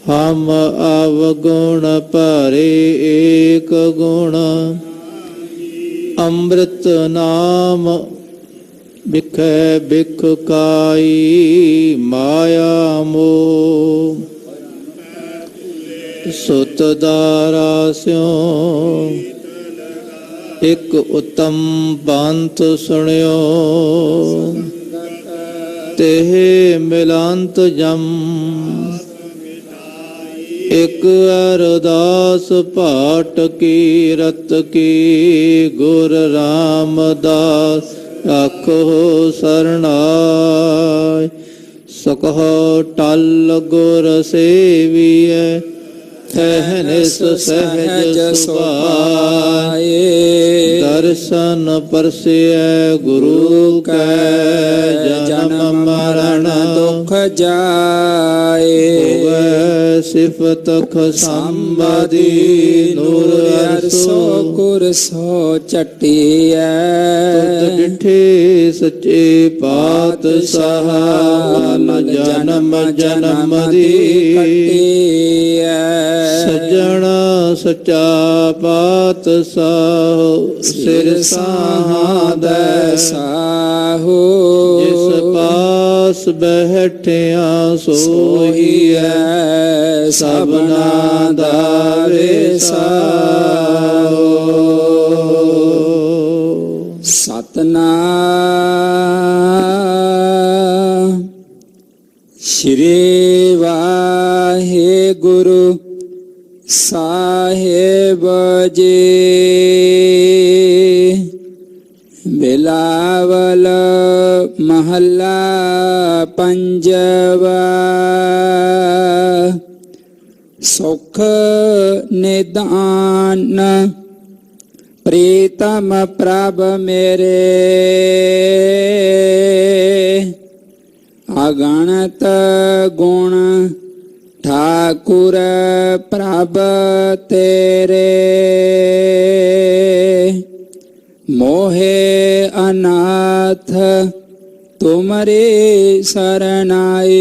हम अवगुण भरे एक गुण, अमृत नाम बिखै बिख काई, माया मोह सुत दारा स्यों। एक उत्तम पंथ सुनियो, तेह मिलंत जम। एक अरदास पाठ की रत की, गुर रामदास आखो सरनाय। सकहो टल गुर सेविय, सहनिस सहज सुभाए। दर्शन परसिय गुरु कै, जन्म मरण दुख जाए। सिफत खसंबदी, नूर अरसो गुर सो चटिया। तुत डिठे सच्चे पातशाह, जन्म जन्म दी सज्जन सच्चा पातशाह। सिर साधा साहो, जिस पास बैठिया सोई है, सबना दा विसाओ। सतनाम श्री वाहेगुरु साहेब जी। बिलावल महला पंजवा, सुख निदान प्रीतम प्रभ मेरे। अगणत गुण ठाकुर प्रभ तेरे। मोहे अनाथ तुमरे शरणाई,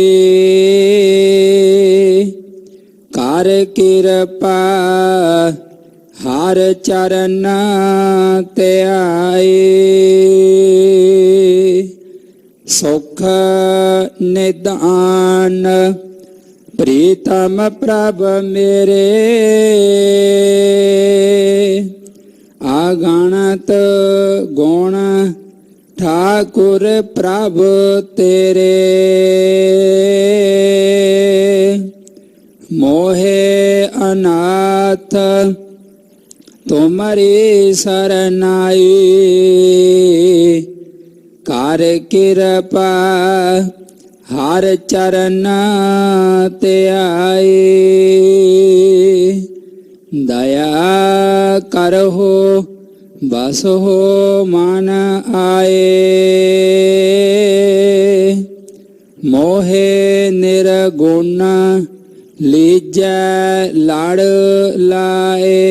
कर कृपा हर चरण ते आए। सुख निदान प्रीतम प्रभ मेरे। अगणत गुण ठाकुर प्रभ तेरे। मोहे अनाथ तुमरी शरणाई, कर कृपा हर चरण ते आए। दया करहो बस हो मन आए। मोहे निर्गुण लीजै लड़ लाए।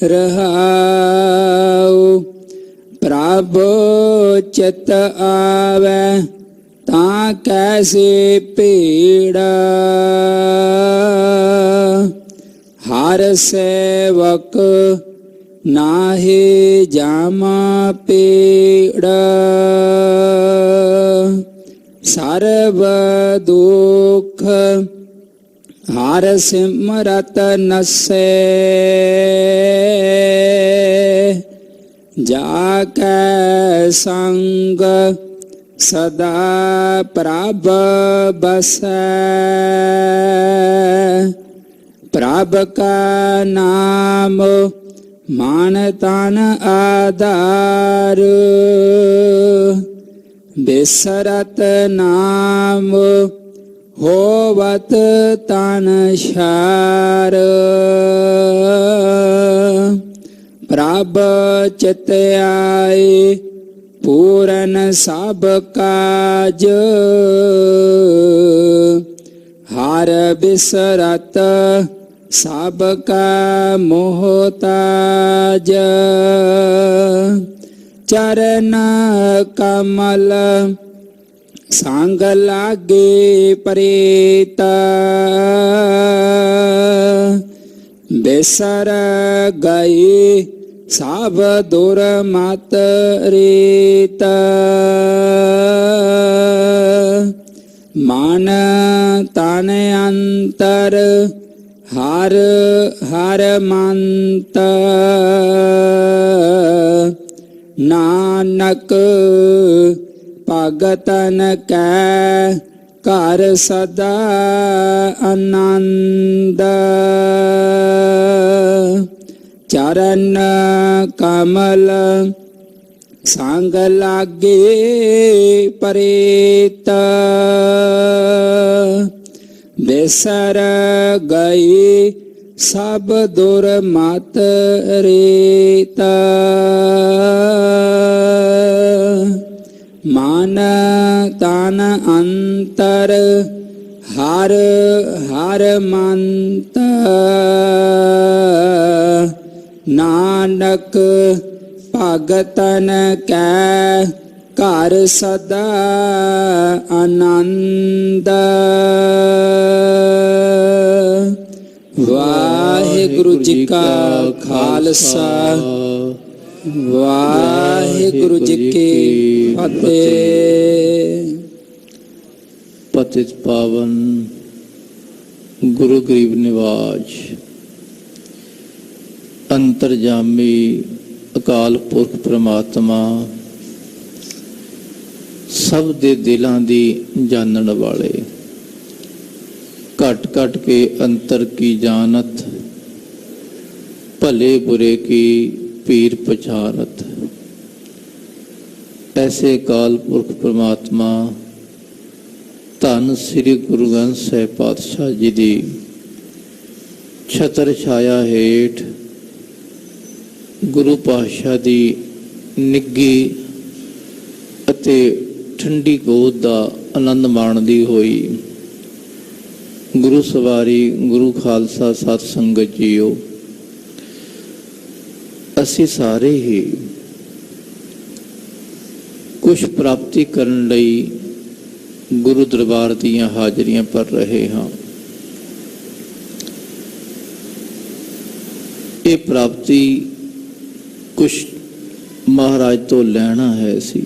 रहाऊ प्रभ चित आवे, तां कैसे पीड़ा। हर सेवक नाहि जामा पीड़ा। सर्व दुख हर सिमरत नसे। जाकै संग सदा प्रभ बसै। प्रभ का नाम मान तन आधार। बिसरत नाम होवत तन शार। प्रभ चित आए पूरन सब काज। हर बिसरत सब का मोहताज। चरण कमल ਸੰਗ ਲਾਗੇ ਪਰੇਤ ਬਿਸਰ ਗਏ ਸਭ ਦੁਰ ਮਤ ਰੇਤ ਮਨ ਤਨ ਅੰਤਰ ਹਰ ਹਰ ਮੰਤ ਨਾਨਕ ਭਗਤਨ ਕੈ ਘਰ ਸਦਾ ਆਨੰਦ ਚਰਨ ਕਮਲ ਸੰਗ ਲਾਗੇ ਪਰੇਤ ਬਿਸਰ ਗਏ ਸਭ ਦੁਰ ਮਤ ਰੇਤ ਮਨ ਤਨ ਅੰਤਰ ਹਰ ਹਰ ਮੰਤ ਨਾਨਕ ਭਗਤਨ ਕੈ ਘਰ ਸਦਾ ਆਨੰਦ। ਵਾਹਿਗੁਰੂ ਜੀ ਕਾ ਖਾਲਸਾ ਵਾਹਿਗੁਰੂ ਜੀ ਕੀ ਫਤਿਹ। ਪਤਿਤ ਪਾਵਨ ਗੁਰੂ ਗਰੀਬ ਨਿਵਾਜ ਅੰਤਰਜਾਮੀ ਅਕਾਲ ਪੁਰਖ ਪ੍ਰਮਾਤਮਾ ਸਭ ਦੇ ਦਿਲਾਂ ਦੀ ਜਾਣਨ ਵਾਲੇ ਘਟ ਘਟ ਕੇ ਅੰਤਰ ਕੀ ਜਾਣਤ ਭਲੇ ਬੁਰੇ ਕੀ ਪੀਰ ਪਛਾਨਤ। ਐਸੇ ਅਕਾਲ ਪੁਰਖ ਪ੍ਰਮਾਤਮਾ ਧੰਨ ਸ੍ਰੀ ਗੁਰੂ ਗ੍ਰੰਥ ਸਾਹਿਬ ਪਾਤਸ਼ਾਹ ਜੀ ਦੀ ਛਤਰ ਛਾਇਆ ਹੇਠ ਗੁਰੂ ਪਾਤਸ਼ਾਹ ਦੀ ਨਿੱਘੀ ਅਤੇ ਠੰਡੀ ਗੋਦ ਦਾ ਆਨੰਦ ਮਾਣਦੀ ਹੋਈ ਗੁਰੂ ਸਵਾਰੀ ਗੁਰੂ ਖਾਲਸਾ ਸਤ ਸੰਗਤ ਜੀਓ, ਅਸੀਂ ਸਾਰੇ ਹੀ ਕੁਛ ਪ੍ਰਾਪਤੀ ਕਰਨ ਲਈ ਗੁਰੂ ਦਰਬਾਰ ਦੀਆਂ ਹਾਜ਼ਰੀਆਂ ਭਰ ਰਹੇ ਹਾਂ। ਇਹ ਪ੍ਰਾਪਤੀ ਕੁਛ ਮਹਾਰਾਜ ਤੋਂ ਲੈਣਾ ਹੈ ਸੀ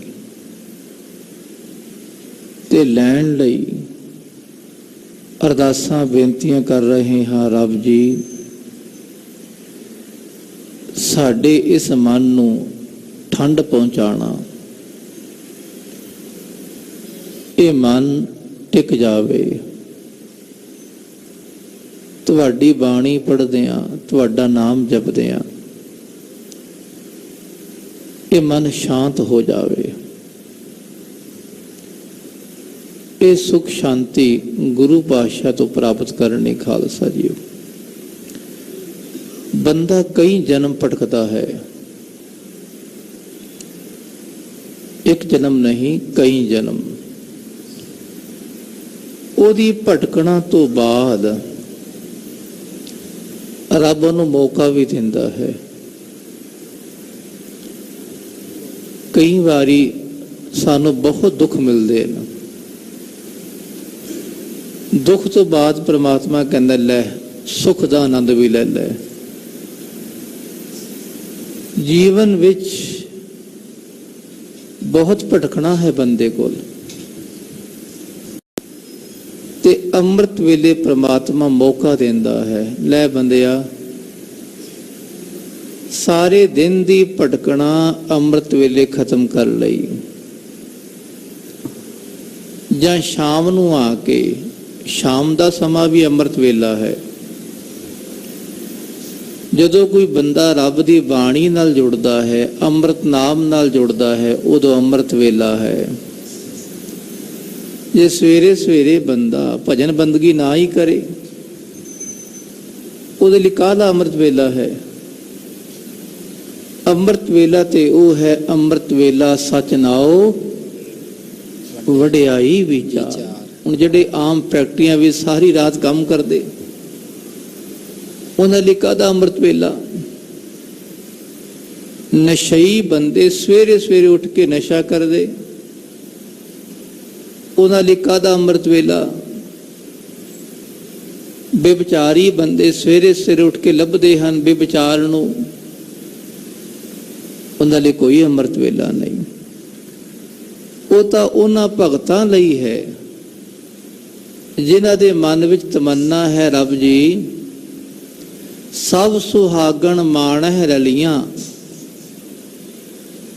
ਤੇ ਲੈਣ ਲਈ ਅਰਦਾਸਾਂ ਬੇਨਤੀਆਂ ਕਰ ਰਹੇ ਹਾਂ। ਰੱਬ ਜੀ, ਸਾਡੇ ਇਸ ਮਨ ਨੂੰ ਠੰਡ ਪਹੁੰਚਾਣਾ, ਇਹ ਮਨ ਟਿਕ ਜਾਵੇ। ਤੁਹਾਡੀ ਬਾਣੀ ਪੜ੍ਹਦਿਆਂ, ਤੁਹਾਡਾ ਨਾਮ ਜਪਦਿਆਂ ਇਹ ਮਨ ਸ਼ਾਂਤ ਹੋ ਜਾਵੇ। ਇਹ ਸੁਖ ਸ਼ਾਂਤੀ ਗੁਰੂ ਪਾਤਸ਼ਾਹ ਤੋਂ ਪ੍ਰਾਪਤ ਕਰਨੀ ਖਾਲਸਾ ਜੀ। ਬੰਦਾ ਕਈ ਜਨਮ ਭਟਕਦਾ ਹੈ, ਇੱਕ ਜਨਮ ਨਹੀਂ ਕਈ ਜਨਮ। ਉਹਦੀ ਭਟਕਣਾ ਤੋਂ ਬਾਅਦ ਰੱਬ ਉਹਨੂੰ ਮੌਕਾ ਵੀ ਦਿੰਦਾ ਹੈ। ਕਈ ਵਾਰੀ ਸਾਨੂੰ ਬਹੁਤ ਦੁੱਖ ਮਿਲਦੇ ਨੇ, ਦੁੱਖ ਤੋਂ ਬਾਅਦ ਪ੍ਰਮਾਤਮਾ ਕਹਿੰਦਾ ਲੈ ਸੁੱਖ ਦਾ ਆਨੰਦ ਵੀ ਲੈ ਲੈ। ਜੀਵਨ ਵਿੱਚ ਬਹੁਤ ਭਟਕਣਾ ਹੈ ਬੰਦੇ ਕੋਲ, ਤੇ ਅੰਮ੍ਰਿਤ ਵੇਲੇ ਪ੍ਰਮਾਤਮਾ ਮੌਕਾ ਦਿੰਦਾ ਹੈ, ਲੈ ਬੰਦਿਆ ਸਾਰੇ ਦਿਨ ਦੀ ਭਟਕਣਾ ਅੰਮ੍ਰਿਤ ਵੇਲੇ ਖਤਮ ਕਰ ਲਈ, ਜਾਂ ਸ਼ਾਮ ਨੂੰ ਆ ਕੇ, ਸ਼ਾਮ ਦਾ ਸਮਾਂ ਵੀ ਅੰਮ੍ਰਿਤ ਵੇਲਾ ਹੈ। ਜਦੋਂ ਕੋਈ ਬੰਦਾ ਰੱਬ ਦੀ ਬਾਣੀ ਨਾਲ ਜੁੜਦਾ ਹੈ, ਅੰਮ੍ਰਿਤ ਨਾਮ ਨਾਲ ਜੁੜਦਾ ਹੈ, ਉਦੋਂ ਅੰਮ੍ਰਿਤ ਵੇਲਾ ਹੈ। ਜੇ ਸਵੇਰੇ ਸਵੇਰੇ ਬੰਦਾ ਭਜਨ ਬੰਦਗੀ ਨਾ ਹੀ ਕਰੇ, ਉਹਦੇ ਲਈ ਕਾਹਦਾ ਅੰਮ੍ਰਿਤ ਵੇਲਾ ਹੈ? ਅੰਮ੍ਰਿਤ ਵੇਲਾ ਤੇ ਉਹ ਹੈ ਅੰਮ੍ਰਿਤ ਵੇਲਾ ਸਚ ਨਾਉ ਵਡਿਆਈ ਵਿਚਾਰ। ਹੁਣ ਜਿਹੜੇ ਆਮ ਫੈਕਟਰੀਆਂ ਵਿੱਚ ਸਾਰੀ ਰਾਤ ਕੰਮ ਕਰਦੇ, ਉਹਨਾਂ ਲਈ ਕਾਹਦਾ ਅੰਮ੍ਰਿਤ ਵੇਲਾ? ਨਸ਼ਈ ਬੰਦੇ ਸਵੇਰੇ ਸਵੇਰੇ ਉੱਠ ਕੇ ਨਸ਼ਾ ਕਰਦੇ, ਉਹਨਾਂ ਲਈ ਕਾਹਦਾ ਅੰਮ੍ਰਿਤ ਵੇਲਾ? ਬੇਵਿਚਾਰੀ ਬੰਦੇ ਸਵੇਰੇ ਸਵੇਰੇ ਉੱਠ ਕੇ ਲੱਭਦੇ ਹਨ ਬੇਵਿਚਾਰ ਨੂੰ, ਉਹਨਾਂ ਲਈ ਕੋਈ ਅੰਮ੍ਰਿਤ ਵੇਲਾ ਨਹੀਂ। ਉਹ ਤਾਂ ਉਹਨਾਂ ਭਗਤਾਂ ਲਈ ਹੈ ਜਿਨ੍ਹਾਂ ਦੇ ਮਨ ਵਿੱਚ ਤਮੰਨਾ ਹੈ, ਰੱਬ ਜੀ ਸਭ ਸੁਹਾਗਣ ਮਾਣਹਿ ਰਲੀਆਂ,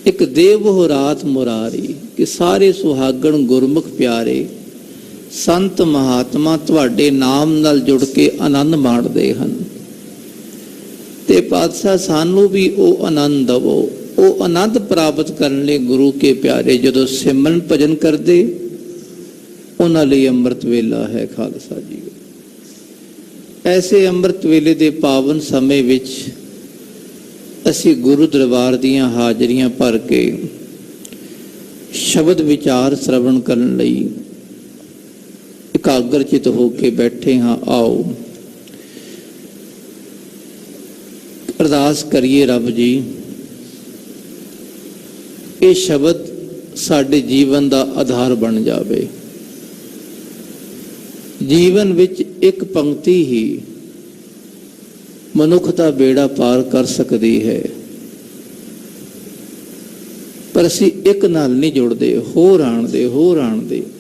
ਇੱਕ ਦੇਵੋ ਰਾਤ ਮੁਰਾਰੀ, ਕਿ ਸਾਰੇ ਸੁਹਾਗਣ ਗੁਰਮੁਖ ਪਿਆਰੇ ਸੰਤ ਮਹਾਤਮਾ ਤੁਹਾਡੇ ਨਾਮ ਨਾਲ ਜੁੜ ਕੇ ਆਨੰਦ ਮਾਣਦੇ ਹਨ। ਤੇ ਪਾਤਸ਼ਾਹ ਸਾਨੂੰ ਵੀ ਉਹ ਆਨੰਦ ਦਵੋ। ਉਹ ਆਨੰਦ ਪ੍ਰਾਪਤ ਕਰਨ ਲਈ ਗੁਰੂ ਕੇ ਪਿਆਰੇ ਜਦੋਂ ਸਿਮਰਨ ਭਜਨ ਕਰਦੇ, ਉਹਨਾਂ ਲਈ ਅੰਮ੍ਰਿਤ ਵੇਲਾ ਹੈ ਖਾਲਸਾ ਜੀ। ਐਸੇ ਅੰਮ੍ਰਿਤ ਵੇਲੇ ਦੇ ਪਾਵਨ ਸਮੇਂ ਵਿੱਚ ਅਸੀਂ ਗੁਰੂ ਦਰਬਾਰ ਦੀਆਂ ਹਾਜ਼ਰੀਆਂ ਭਰ ਕੇ ਸ਼ਬਦ ਵਿਚਾਰ ਸ਼ਰਵਣ ਕਰਨ ਲਈ ਇਕਾਗਰ ਚਿਤ ਹੋ ਕੇ ਬੈਠੇ ਹਾਂ। ਆਓ ਅਰਦਾਸ ਕਰੀਏ, ਰੱਬ ਜੀ ਇਹ ਸ਼ਬਦ ਸਾਡੇ ਜੀਵਨ ਦਾ ਆਧਾਰ ਬਣ ਜਾਵੇ। ਜੀਵਨ ਵਿੱਚ ਇੱਕ ਪੰਕਤੀ ਹੀ ਮਨੁੱਖ ਦਾ ਬੇੜਾ ਪਾਰ ਕਰ ਸਕਦੀ ਹੈ, ਪਰ ਅਸੀਂ ਇੱਕ ਨਾਲ ਨਹੀਂ ਜੁੜਦੇ, ਹੋਰ ਆਣਦੇ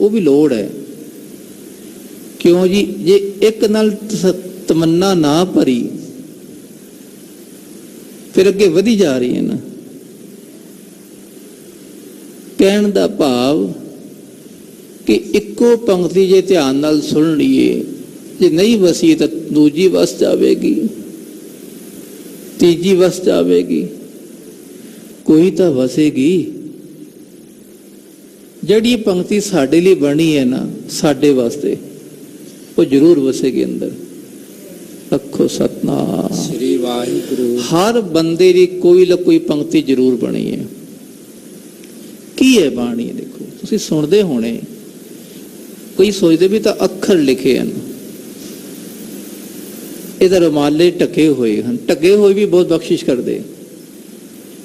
ਉਹ ਵੀ ਲੋੜ ਹੈ। ਕਿਉਂ ਜੀ? ਜੇ ਇੱਕ ਨਾਲ ਤਮੰਨਾ ਨਾ ਭਰੀ ਫਿਰ ਅੱਗੇ ਵਧੀ ਜਾ ਰਹੀ ਹੈ ਨਾ। ਕਹਿਣ ਦਾ ਭਾਵ ਕਿ ਇੱਕੋ ਪੰਕਤੀ ਜੇ ਧਿਆਨ ਨਾਲ ਸੁਣ ਲਈਏ, ਜੇ ਨਹੀਂ ਵਸੀ ਤਾਂ ਦੂਜੀ ਵਸ ਜਾਵੇਗੀ, ਤੀਜੀ ਵਸ ਜਾਵੇਗੀ, ਕੋਈ ਤਾਂ ਵਸੇਗੀ। ਜਿਹੜੀ ਪੰਕਤੀ ਸਾਡੇ ਲਈ ਬਣੀ ਹੈ ਨਾ, ਸਾਡੇ ਵਾਸਤੇ, ਉਹ ਜ਼ਰੂਰ ਵਸੇਗੀ ਅੰਦਰ। ਰੱਖੋ ਸਤਨਾਮ ਸ੍ਰੀ ਵਾਹਿਗੁਰੂ। ਹਰ ਬੰਦੇ ਦੀ ਕੋਈ ਨਾ ਕੋਈ ਪੰਕਤੀ ਜ਼ਰੂਰ ਬਣੀ ਹੈ। ਕੀ ਹੈ ਬਾਣੀ? ਦੇਖੋ, ਤੁਸੀਂ ਸੁਣਦੇ ਹੋਣੇ, ਕੋਈ ਸੋਚਦੇ ਵੀ ਤਾਂ ਅੱਖਰ ਲਿਖੇ ਹਨ, ਇਹਦਾ ਰੁਮਾਲੇ ਢਕੇ ਹੋਏ ਹਨ। ਢਕੇ ਹੋਏ ਵੀ ਬਹੁਤ ਬਖਸ਼ਿਸ਼ ਕਰਦੇ।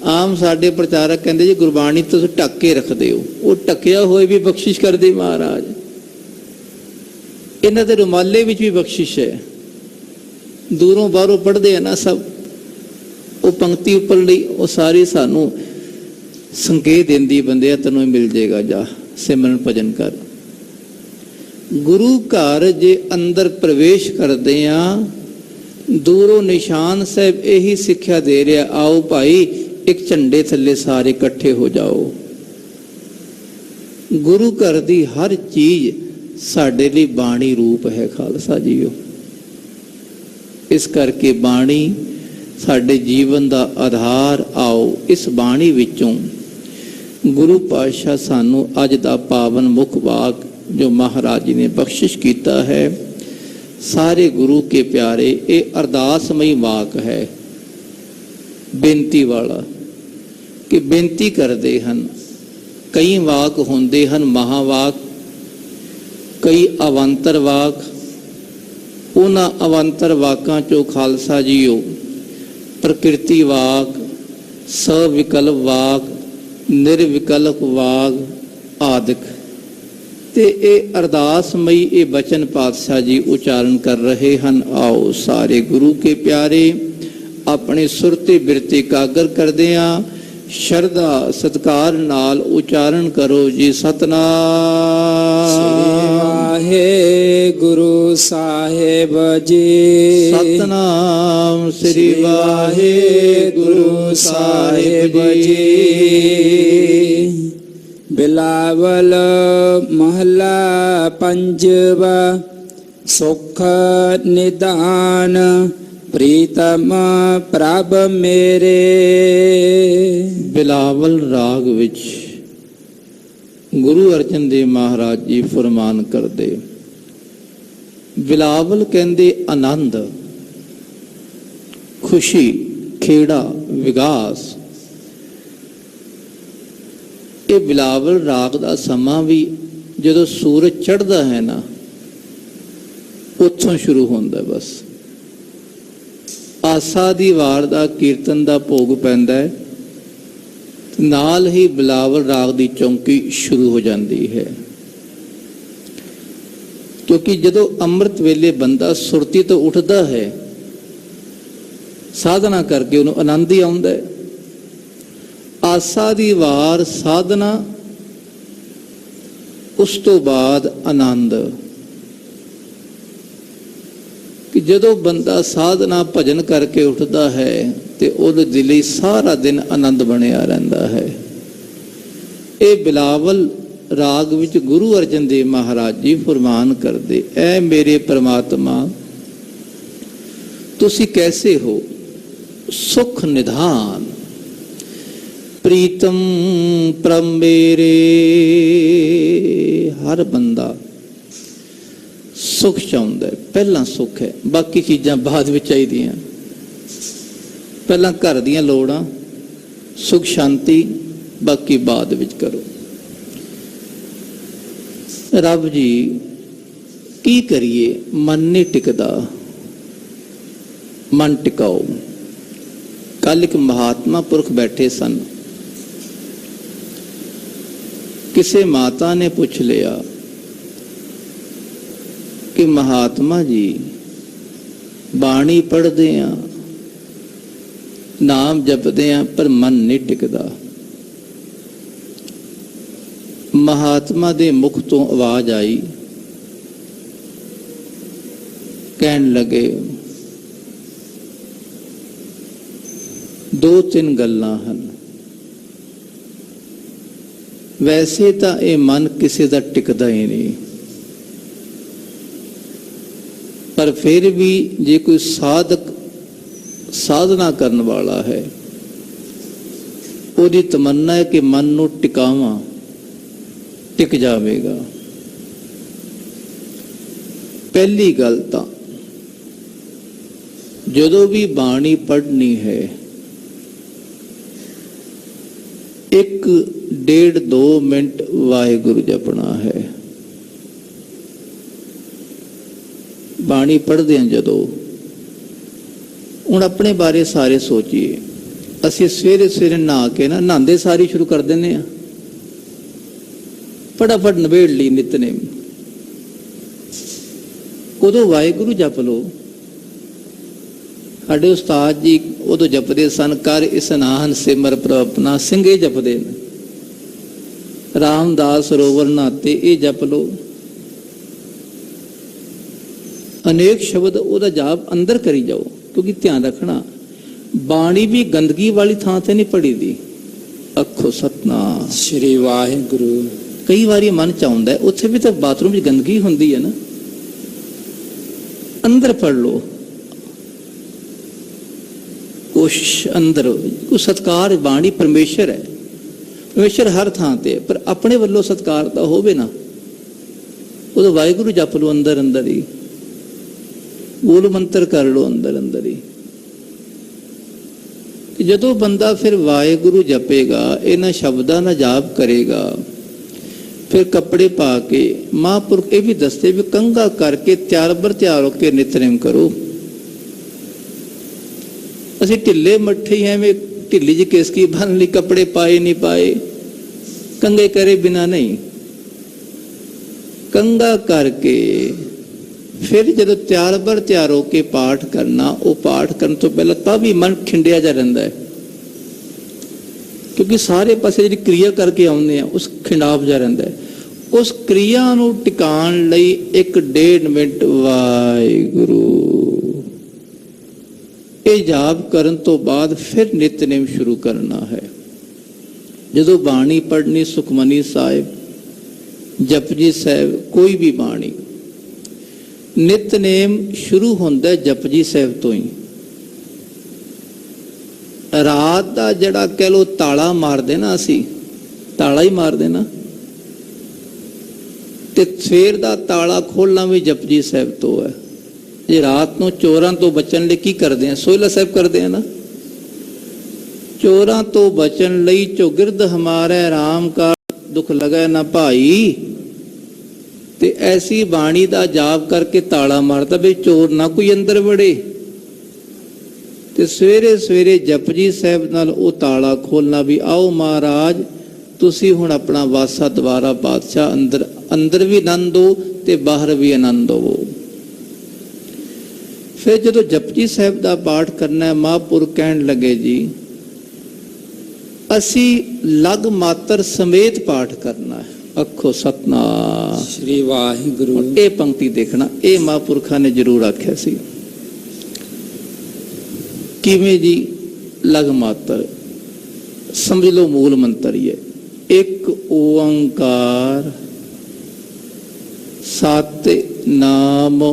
ਆਮ ਸਾਡੇ ਪ੍ਰਚਾਰਕ ਕਹਿੰਦੇ ਜੀ ਗੁਰਬਾਣੀ ਤੁਸੀਂ ਢੱਕ ਕੇ ਰੱਖਦੇ ਹੋ, ਉਹ ਢੱਕਿਆ ਹੋਏ ਵੀ ਬਖਸ਼ਿਸ਼ ਕਰਦੇ ਮਹਾਰਾਜ। ਇਹਨਾਂ ਦੇ ਰੁਮਾਲੇ ਵਿੱਚ ਵੀ ਬਖਸ਼ਿਸ਼ ਹੈ। ਦੂਰੋਂ ਬਾਹਰੋਂ ਪੜ੍ਹਦੇ ਆ ਨਾ ਸਭ, ਉਹ ਪੰਕਤੀ ਉੱਪਰ ਲਈ ਉਹ ਸਾਰੀ ਸਾਨੂੰ ਸੰਕੇਤ ਦਿੰਦੀ, ਬੰਦਿਆ ਤੈਨੂੰ ਮਿਲ ਜਾਏਗਾ, ਜਾ ਸਿਮਰਨ ਭਜਨ ਕਰ। ਗੁਰੂ ਘਰ ਜੇ ਅੰਦਰ ਪ੍ਰਵੇਸ਼ ਕਰਦੇ ਆ, ਦੂਰੋਂ ਨਿਸ਼ਾਨ ਸਾਹਿਬ ਇਹੀ ਸਿੱਖਿਆ ਦੇ ਰਿਹਾ, ਆਓ ਭਾਈ ਇੱਕ ਝੰਡੇ ਥੱਲੇ ਸਾਰੇ ਇਕੱਠੇ ਹੋ ਜਾਓ। ਗੁਰੂ ਘਰ ਦੀ ਹਰ ਚੀਜ਼ ਸਾਡੇ ਲਈ ਬਾਣੀ ਰੂਪ ਹੈ ਖਾਲਸਾ ਜੀਓ। ਇਸ ਕਰਕੇ ਬਾਣੀ ਸਾਡੇ ਜੀਵਨ ਦਾ ਆਧਾਰ। ਆਓ ਇਸ ਬਾਣੀ ਵਿੱਚੋਂ ਗੁਰੂ ਪਾਤਸ਼ਾਹ ਸਾਨੂੰ ਅੱਜ ਦਾ ਪਾਵਨ ਮੁੱਖ ਵਾਕ ਜੋ ਮਹਾਰਾਜ ਜੀ ਨੇ ਬਖਸ਼ਿਸ਼ ਕੀਤਾ ਹੈ, ਸਾਰੇ ਗੁਰੂ ਕੇ ਪਿਆਰੇ, ਇਹ ਅਰਦਾਸਮਈ ਵਾਕ ਹੈ, ਬੇਨਤੀ ਵਾਲਾ, ਕਿ ਬੇਨਤੀ ਕਰਦੇ ਹਨ। ਕਈ ਵਾਕ ਹੁੰਦੇ ਹਨ ਮਹਾਵਾਕ, ਕਈ ਅਵੰਤਰ ਵਾਕ। ਉਹਨਾਂ ਅਵੰਤਰ ਵਾਕਾਂ ਚੋਂ ਖਾਲਸਾ ਜੀਓ ਪ੍ਰਕਿਰਤੀ ਵਾਕ, ਸਵਿਕਲਪ ਵਾਕ, ਨਿਰਵਿਕਲਪ ਵਾਕ ਆਦਿਕ, ਤੇ ਇਹ ਅਰਦਾਸਮਈ ਇਹ ਬਚਨ ਪਾਤਸ਼ਾਹ ਜੀ ਉਚਾਰਨ ਕਰ ਰਹੇ ਹਨ। ਆਓ ਸਾਰੇ ਗੁਰੂ ਕੇ ਪਿਆਰੇ ਆਪਣੇ ਸੁਰ ਤੇ ਬਿਰਤੇ ਇਕਾਗਰ ਕਰਦੇ ਆ, ਸ਼ਰਧਾ ਸਤਿਕਾਰ ਨਾਲ ਉਚਾਰਨ ਕਰੋ ਜੀ। ਸਤਨਾਮ ਸ੍ਰੀ ਵਾਹਿਗੁਰੂ ਸਾਹਿਬ ਜੀ। ਸਤਨਾਮ ਸ੍ਰੀ ਵਾਹਿਗੁਰੂ ਸਾਹਿਬ ਜੀ। ਬਿਲਾਵਲ ਮਹਲਾ ਪੰਜਵਾ। ਸੁਖ ਨਿਦਾਨ ਪ੍ਰੀਤਮ ਪ੍ਰਭ ਮੇਰੇ। ਬਿਲਾਵਲ ਰਾਗ ਵਿੱਚ ਗੁਰੂ ਅਰਜਨ ਦੇਵ ਮਹਾਰਾਜ ਜੀ ਫਰਮਾਨ ਕਰਦੇ। ਬਿਲਾਵਲ ਕਹਿੰਦੇ ਆਨੰਦ, ਖੁਸ਼ੀ, ਖੇੜਾ, ਵਿਗਾਸ। ਇਹ ਬਿਲਾਵਲ ਰਾਗ ਦਾ ਸਮਾਂ ਵੀ ਜਦੋਂ ਸੂਰਜ ਚੜ੍ਹਦਾ ਹੈ ਨਾ, ਉੱਥੋਂ ਸ਼ੁਰੂ ਹੁੰਦਾ। ਬਸ ਆਸਾ ਦੀ ਵਾਰ ਦਾ ਕੀਰਤਨ ਦਾ ਭੋਗ ਪੈਂਦਾ ਹੈ, ਨਾਲ ਹੀ ਬਿਲਾਵਲ ਰਾਗ ਦੀ ਚੌਂਕੀ ਸ਼ੁਰੂ ਹੋ ਜਾਂਦੀ ਹੈ। ਕਿਉਂਕਿ ਜਦੋਂ ਅੰਮ੍ਰਿਤ ਵੇਲੇ ਬੰਦਾ ਸੁਰਤੀ ਤੋਂ ਉੱਠਦਾ ਹੈ, ਸਾਧਨਾ ਕਰਕੇ ਉਹਨੂੰ ਆਨੰਦ ਹੀ ਆਉਂਦਾ ਹੈ। ਆਸਾ ਦੀ ਵਾਰ ਸਾਧਨਾ, ਉਸ ਤੋਂ ਬਾਅਦ ਆਨੰਦ। ਕਿ ਜਦੋਂ ਬੰਦਾ ਸਾਧਨਾ ਭਜਨ ਕਰਕੇ ਉੱਠਦਾ ਹੈ ਤੇ ਉਹਦੇ ਦਿਲ ਲਈ ਸਾਰਾ ਦਿਨ ਆਨੰਦ ਬਣਿਆ ਰਹਿੰਦਾ ਹੈ। ਇਹ ਬਿਲਾਵਲ ਰਾਗ ਵਿੱਚ ਗੁਰੂ ਅਰਜਨ ਦੇਵ ਮਹਾਰਾਜ ਜੀ ਫਰਮਾਨ ਕਰਦੇ, ਐ ਮੇਰੇ ਪ੍ਰਮਾਤਮਾ ਤੁਸੀਂ ਕੈਸੇ ਹੋ? ਸੁਖ ਨਿਧਾਨ ਪ੍ਰੀਤਮ ਪ੍ਰਭ ਮੇਰੇ। ਹਰ ਬੰਦਾ ਸੁਖ ਚਾਹੁੰਦਾ ਹੈ, ਪਹਿਲਾਂ ਸੁਖ ਹੈ, ਬਾਕੀ ਚੀਜ਼ਾਂ ਬਾਅਦ ਵਿੱਚ ਚਾਹੀਦੀਆਂ। ਪਹਿਲਾਂ ਘਰ ਦੀਆਂ ਲੋੜਾਂ, ਸੁਖ ਸ਼ਾਂਤੀ, ਬਾਕੀ ਬਾਅਦ ਵਿੱਚ ਕਰੋ। ਰੱਬ ਜੀ ਕੀ ਕਰੀਏ, ਮਨ ਨਹੀਂ ਟਿਕਦਾ, ਮਨ ਟਿਕਾਓ। ਕੱਲ ਇੱਕ ਮਹਾਤਮਾ ਪੁਰਖ ਬੈਠੇ ਸਨ, ਕਿਸੇ ਮਾਤਾ ਨੇ ਪੁੱਛ ਲਿਆ ਕਿ ਮਹਾਤਮਾ ਜੀ ਬਾਣੀ ਪੜ੍ਹਦੇ ਆ, ਨਾਮ ਜਪਦੇ ਆ, ਪਰ ਮਨ ਨਹੀਂ ਟਿਕਦਾ। ਮਹਾਤਮਾ ਦੇ ਮੁਖ ਤੋਂ ਆਵਾਜ਼ ਆਈ, ਕਹਿਣ ਲੱਗੇ ਦੋ ਤਿੰਨ ਗੱਲਾਂ ਹਨ। ਵੈਸੇ ਤਾਂ ਇਹ ਮਨ ਕਿਸੇ ਦਾ ਟਿਕਦਾ ਹੀ ਨਹੀਂ, ਪਰ ਫਿਰ ਵੀ ਜੇ ਕੋਈ ਸਾਧਕ ਸਾਧਨਾ ਕਰਨ ਵਾਲਾ ਹੈ, ਉਹਦੀ ਤਮੰਨਾ ਹੈ ਕਿ ਮਨ ਨੂੰ ਟਿਕਾਵਾਂ, ਟਿਕ ਜਾਵੇਗਾ। ਪਹਿਲੀ ਗੱਲ ਤਾਂ ਜਦੋਂ ਵੀ ਬਾਣੀ ਪੜ੍ਹਨੀ ਹੈ, 1-1.5-2 ਮਿੰਟ ਵਾਹਿਗੁਰੂ ਜਪਣਾ ਹੈ। ਬਾਣੀ ਪੜ੍ਹਦੇ ਹਾਂ ਜਦੋਂ, ਹੁਣ ਆਪਣੇ ਬਾਰੇ ਸਾਰੇ ਸੋਚੀਏ। ਅਸੀਂ ਸਵੇਰੇ ਸਵੇਰੇ ਨਹਾ ਕੇ ਨਾ, ਨਹਾਉਂਦੇ ਸਾਰੀ ਸ਼ੁਰੂ ਕਰ ਦਿੰਦੇ ਹਾਂ, ਫਟਾਫਟ ਨਿਬੇੜ ਲਈ ਨਿਤਨੇਮ। ਉਦੋਂ ਵਾਹਿਗੁਰੂ ਜਪ ਲਓ। ਸਾਡੇ ਉਸਤਾਦ ਜੀ ਉਦੋਂ ਜਪਦੇ ਸਨ, ਕਰ ਇਸਨਾਨ ਸਿਮਰ ਪ੍ਰਭ ਆਪਣਾ, ਸਿੰਘੇ ਜਪਦੇ ਨੇ। ਰਾਮਦਾਸ ਸਰੋਵਰ ਨਹਾਤੇ, ਇਹ ਜਪ ਲਓ। ਅਨੇਕ ਸ਼ਬਦ ਉਹਦਾ ਜਾਪ ਅੰਦਰ ਕਰੀ ਜਾਓ, ਕਿਉਂਕਿ ਧਿਆਨ ਰੱਖਣਾ ਬਾਣੀ ਵੀ ਗੰਦਗੀ ਵਾਲੀ ਥਾਂ ਤੇ ਨਹੀਂ ਪੜੀ ਦੀ। ਆਖੋ ਸਤਨਾਮ ਸ੍ਰੀ ਵਾਹਿਗੁਰੂ। ਕਈ ਵਾਰੀ ਮਨ ਚ ਆਉਂਦਾ, ਉੱਥੇ ਵੀ ਤਾਂ ਬਾਥਰੂਮ ਵਿੱਚ ਗੰਦਗੀ ਹੁੰਦੀ ਹੈ ਨਾ, ਅੰਦਰ ਪੜ ਲਓ। ਕੋਸ਼ਿਸ਼ ਅੰਦਰ, ਕੋਈ ਸਤਕਾਰ, ਬਾਣੀ ਪਰਮੇਸ਼ਰ ਹੈ, ਪਰਮੇਸ਼ਰ ਹਰ ਥਾਂ ਤੇ, ਪਰ ਆਪਣੇ ਵੱਲੋਂ ਸਤਕਾਰ ਤਾਂ ਹੋਵੇ ਨਾ। ਉਦੋਂ ਵਾਹਿਗੁਰੂ ਜਪ ਲਓ ਅੰਦਰ ਅੰਦਰ ਹੀ, ਮੂਲ ਮੰਤਰ ਕਰ ਲਓ ਅੰਦਰ ਅੰਦਰ ਹੀ। ਜਦੋਂ ਬੰਦਾ ਫਿਰ ਵਾਹਿਗੁਰੂ ਜਪੇਗਾ, ਇਹਨਾਂ ਸ਼ਬਦਾਂ ਦਾ ਜਾਪ ਕਰੇਗਾ, ਫਿਰ ਕੱਪੜੇ ਪਾ ਕੇ, ਮਹਾਂਪੁਰਖ ਇਹ ਵੀ ਦੱਸਦੇ ਵੀ ਕੰਘਾ ਕਰਕੇ ਤਿਆਰ ਹੋ ਕੇ ਨਿਤਨੇਮ ਕਰੋ। ਅਸੀਂ ਢਿੱਲੇ ਮੱਠੇ ਹੀ ਐਵੇਂ ਢਿੱਲੀ ਜਿਹੀ ਕੇਸਕੀ ਬੰਨ ਲਈ, ਕੱਪੜੇ ਪਾਏ ਨਹੀਂ ਪਾਏ, ਕੰਘੇ ਕਰੇ ਬਿਨਾ ਨਹੀਂ। ਕੰਘਾ ਕਰਕੇ ਫਿਰ ਜਦੋਂ ਤਿਆਰ ਹੋ ਕੇ ਪਾਠ ਕਰਨਾ, ਉਹ ਪਾਠ ਕਰਨ ਤੋਂ ਪਹਿਲਾਂ ਤਾਂ ਵੀ ਮਨ ਖਿੰਡਿਆ ਜਾ ਰਹਿੰਦਾ ਹੈ, ਕਿਉਂਕਿ ਸਾਰੇ ਪਾਸੇ ਜਿਹੜੀ ਕਿਰਿਆ ਕਰਕੇ ਆਉਂਦੇ ਆ, ਉਸ ਖਿੰਡਾਵ ਜਾ ਰਹਿੰਦਾ ਹੈ। ਉਸ ਕਿਰਿਆ ਨੂੰ ਟਿਕਾਉਣ ਲਈ 1-1.5 ਮਿੰਟ ਵਾਹਿਗੁਰੂ ਇਹ ਜਾਪ ਕਰਨ ਤੋਂ ਬਾਅਦ ਫਿਰ ਨਿਤਨੇਮ ਸ਼ੁਰੂ ਕਰਨਾ ਹੈ। ਜਦੋਂ ਬਾਣੀ ਪੜ੍ਹਨੀ, ਸੁਖਮਨੀ ਸਾਹਿਬ, ਜਪਜੀ ਸਾਹਿਬ, ਕੋਈ ਵੀ ਬਾਣੀ, ਨਿਤਨੇਮ ਸ਼ੁਰੂ ਹੁੰਦਾ ਜਪਜੀ ਸਾਹਿਬ ਤੋਂ ਹੀ। ਰਾਤ ਦਾ ਜਿਹੜਾ ਕਹਿ ਲੋ ਤਾਲਾ ਮਾਰਦੇ ਨਾ, ਅਸੀਂ ਤਾਲਾ ਹੀ ਮਾਰਦੇ ਨਾ, ਤੇ ਸਵੇਰ ਦਾ ਤਾਲਾ ਖੋਲਣਾ ਵੀ ਜਪਜੀ ਸਾਹਿਬ ਤੋਂ ਹੈ। ਜੇ ਰਾਤ ਨੂੰ ਚੋਰਾਂ ਤੋਂ ਬਚਣ ਲਈ ਕੀ ਕਰਦੇ ਆ? ਸੋਹਿਲਾ ਸਾਹਿਬ ਕਰਦੇ ਆ ਨਾ। ਚੋਰਾਂ ਤੋਂ ਬਚਣ ਲਈ ਚੌਗਿਰਦ ਹਮਾਰੇ ਰਾਮ ਕਾ ਦੁੱਖ ਲਗੈ ਨਾ ਭਾਈ, ਤੇ ਐਸੀ ਬਾਣੀ ਦਾ ਜਾਪ ਕਰਕੇ ਤਾਲਾ ਮਾਰਦਾ ਵੀ ਚੋਰ ਨਾ ਕੋਈ ਅੰਦਰ ਵੜੇ। ਤੇ ਸਵੇਰੇ ਸਵੇਰੇ ਜਪਜੀ ਸਾਹਿਬ ਨਾਲ ਉਹ ਤਾਲਾ ਖੋਲਣਾ ਵੀ ਆਓ ਮਹਾਰਾਜ ਤੁਸੀਂ ਹੁਣ ਆਪਣਾ ਵਾਸਾ ਦੁਆਰਾ ਪਾਤਸ਼ਾਹ ਅੰਦਰ ਅੰਦਰ ਵੀ ਆਨੰਦ ਹੋ ਤੇ ਬਾਹਰ ਵੀ ਆਨੰਦ ਹੋਵੋ। ਫਿਰ ਜਦੋਂ ਜਪਜੀ ਸਾਹਿਬ ਦਾ ਪਾਠ ਕਰਨਾ ਹੈ, ਮਹਾਂਪੁਰਖ ਕਹਿਣ ਲੱਗੇ ਜੀ ਅਸੀਂ ਲਗ ਮਾਤਰ ਸਮੇਤ ਪਾਠ ਕਰਨਾ ਹੈ। ਅੱਖੋ ਸਤਨਾਮ ਸ੍ਰੀ ਵਾਹਿਗੁਰੂ। ਹੁਣ ਇਹ ਪੰਕਤੀ ਦੇਖਣਾ, ਇਹ ਮਹਾਂਪੁਰਖਾਂ ਨੇ ਜ਼ਰੂਰ ਆਖਿਆ ਸੀ। ਕਿਵੇਂ ਜੀ? ਲਗ ਮਾਤਰ ਸਮਝ ਲਓ, ਮੂਲ ਮੰਤਰ ਹੀ ਹੈ ਇੱਕ ਓੰਕਾਰ ਸਤ ਨਾਮ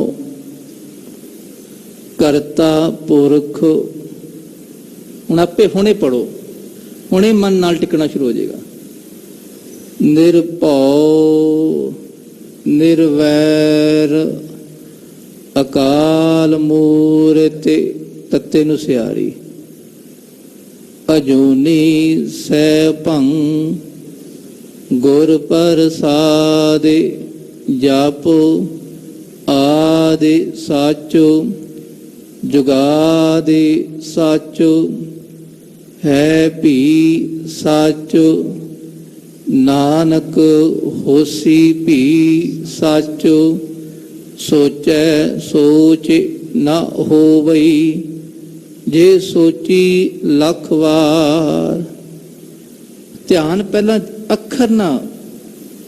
ਕਰਤਾ ਪੁਰਖ। ਹੁਣ ਆਪੇ ਹੁਣੇ ਪੜੋ, ਹੁਣੇ ਮਨ ਨਾਲ ਟਿਕਣਾ ਸ਼ੁਰੂ ਹੋ ਜਾਏਗਾ। ਨਿਰਭਉ ਨਿਰਵੈਰ ਅਕਾਲ ਮੂਰਤਿ ਤੱਤੇ ਨੂੰ ਸਿਆਰੀ ਅਜੂਨੀ ਸੈਭੰ ਗੁਰ ਪ੍ਰਸਾਦਿ ਜਪ ਆਦਿ ਸਾਚੋ ਜੁਗਾਦਿ ਸਾਚੋ ਹੈ ਭੀ ਸਾਚੋ ਨਾਨਕ ਹੋਸੀ ਭੀ ਸਾਚੋ ਸੋਚੈ ਸੋਚ ਨਾ ਹੋਵਈ ਜੇ ਸੋਚੀ ਲੱਖ ਵਾਰ। ਧਿਆਨ ਪਹਿਲਾਂ ਅੱਖਰ ਨਾ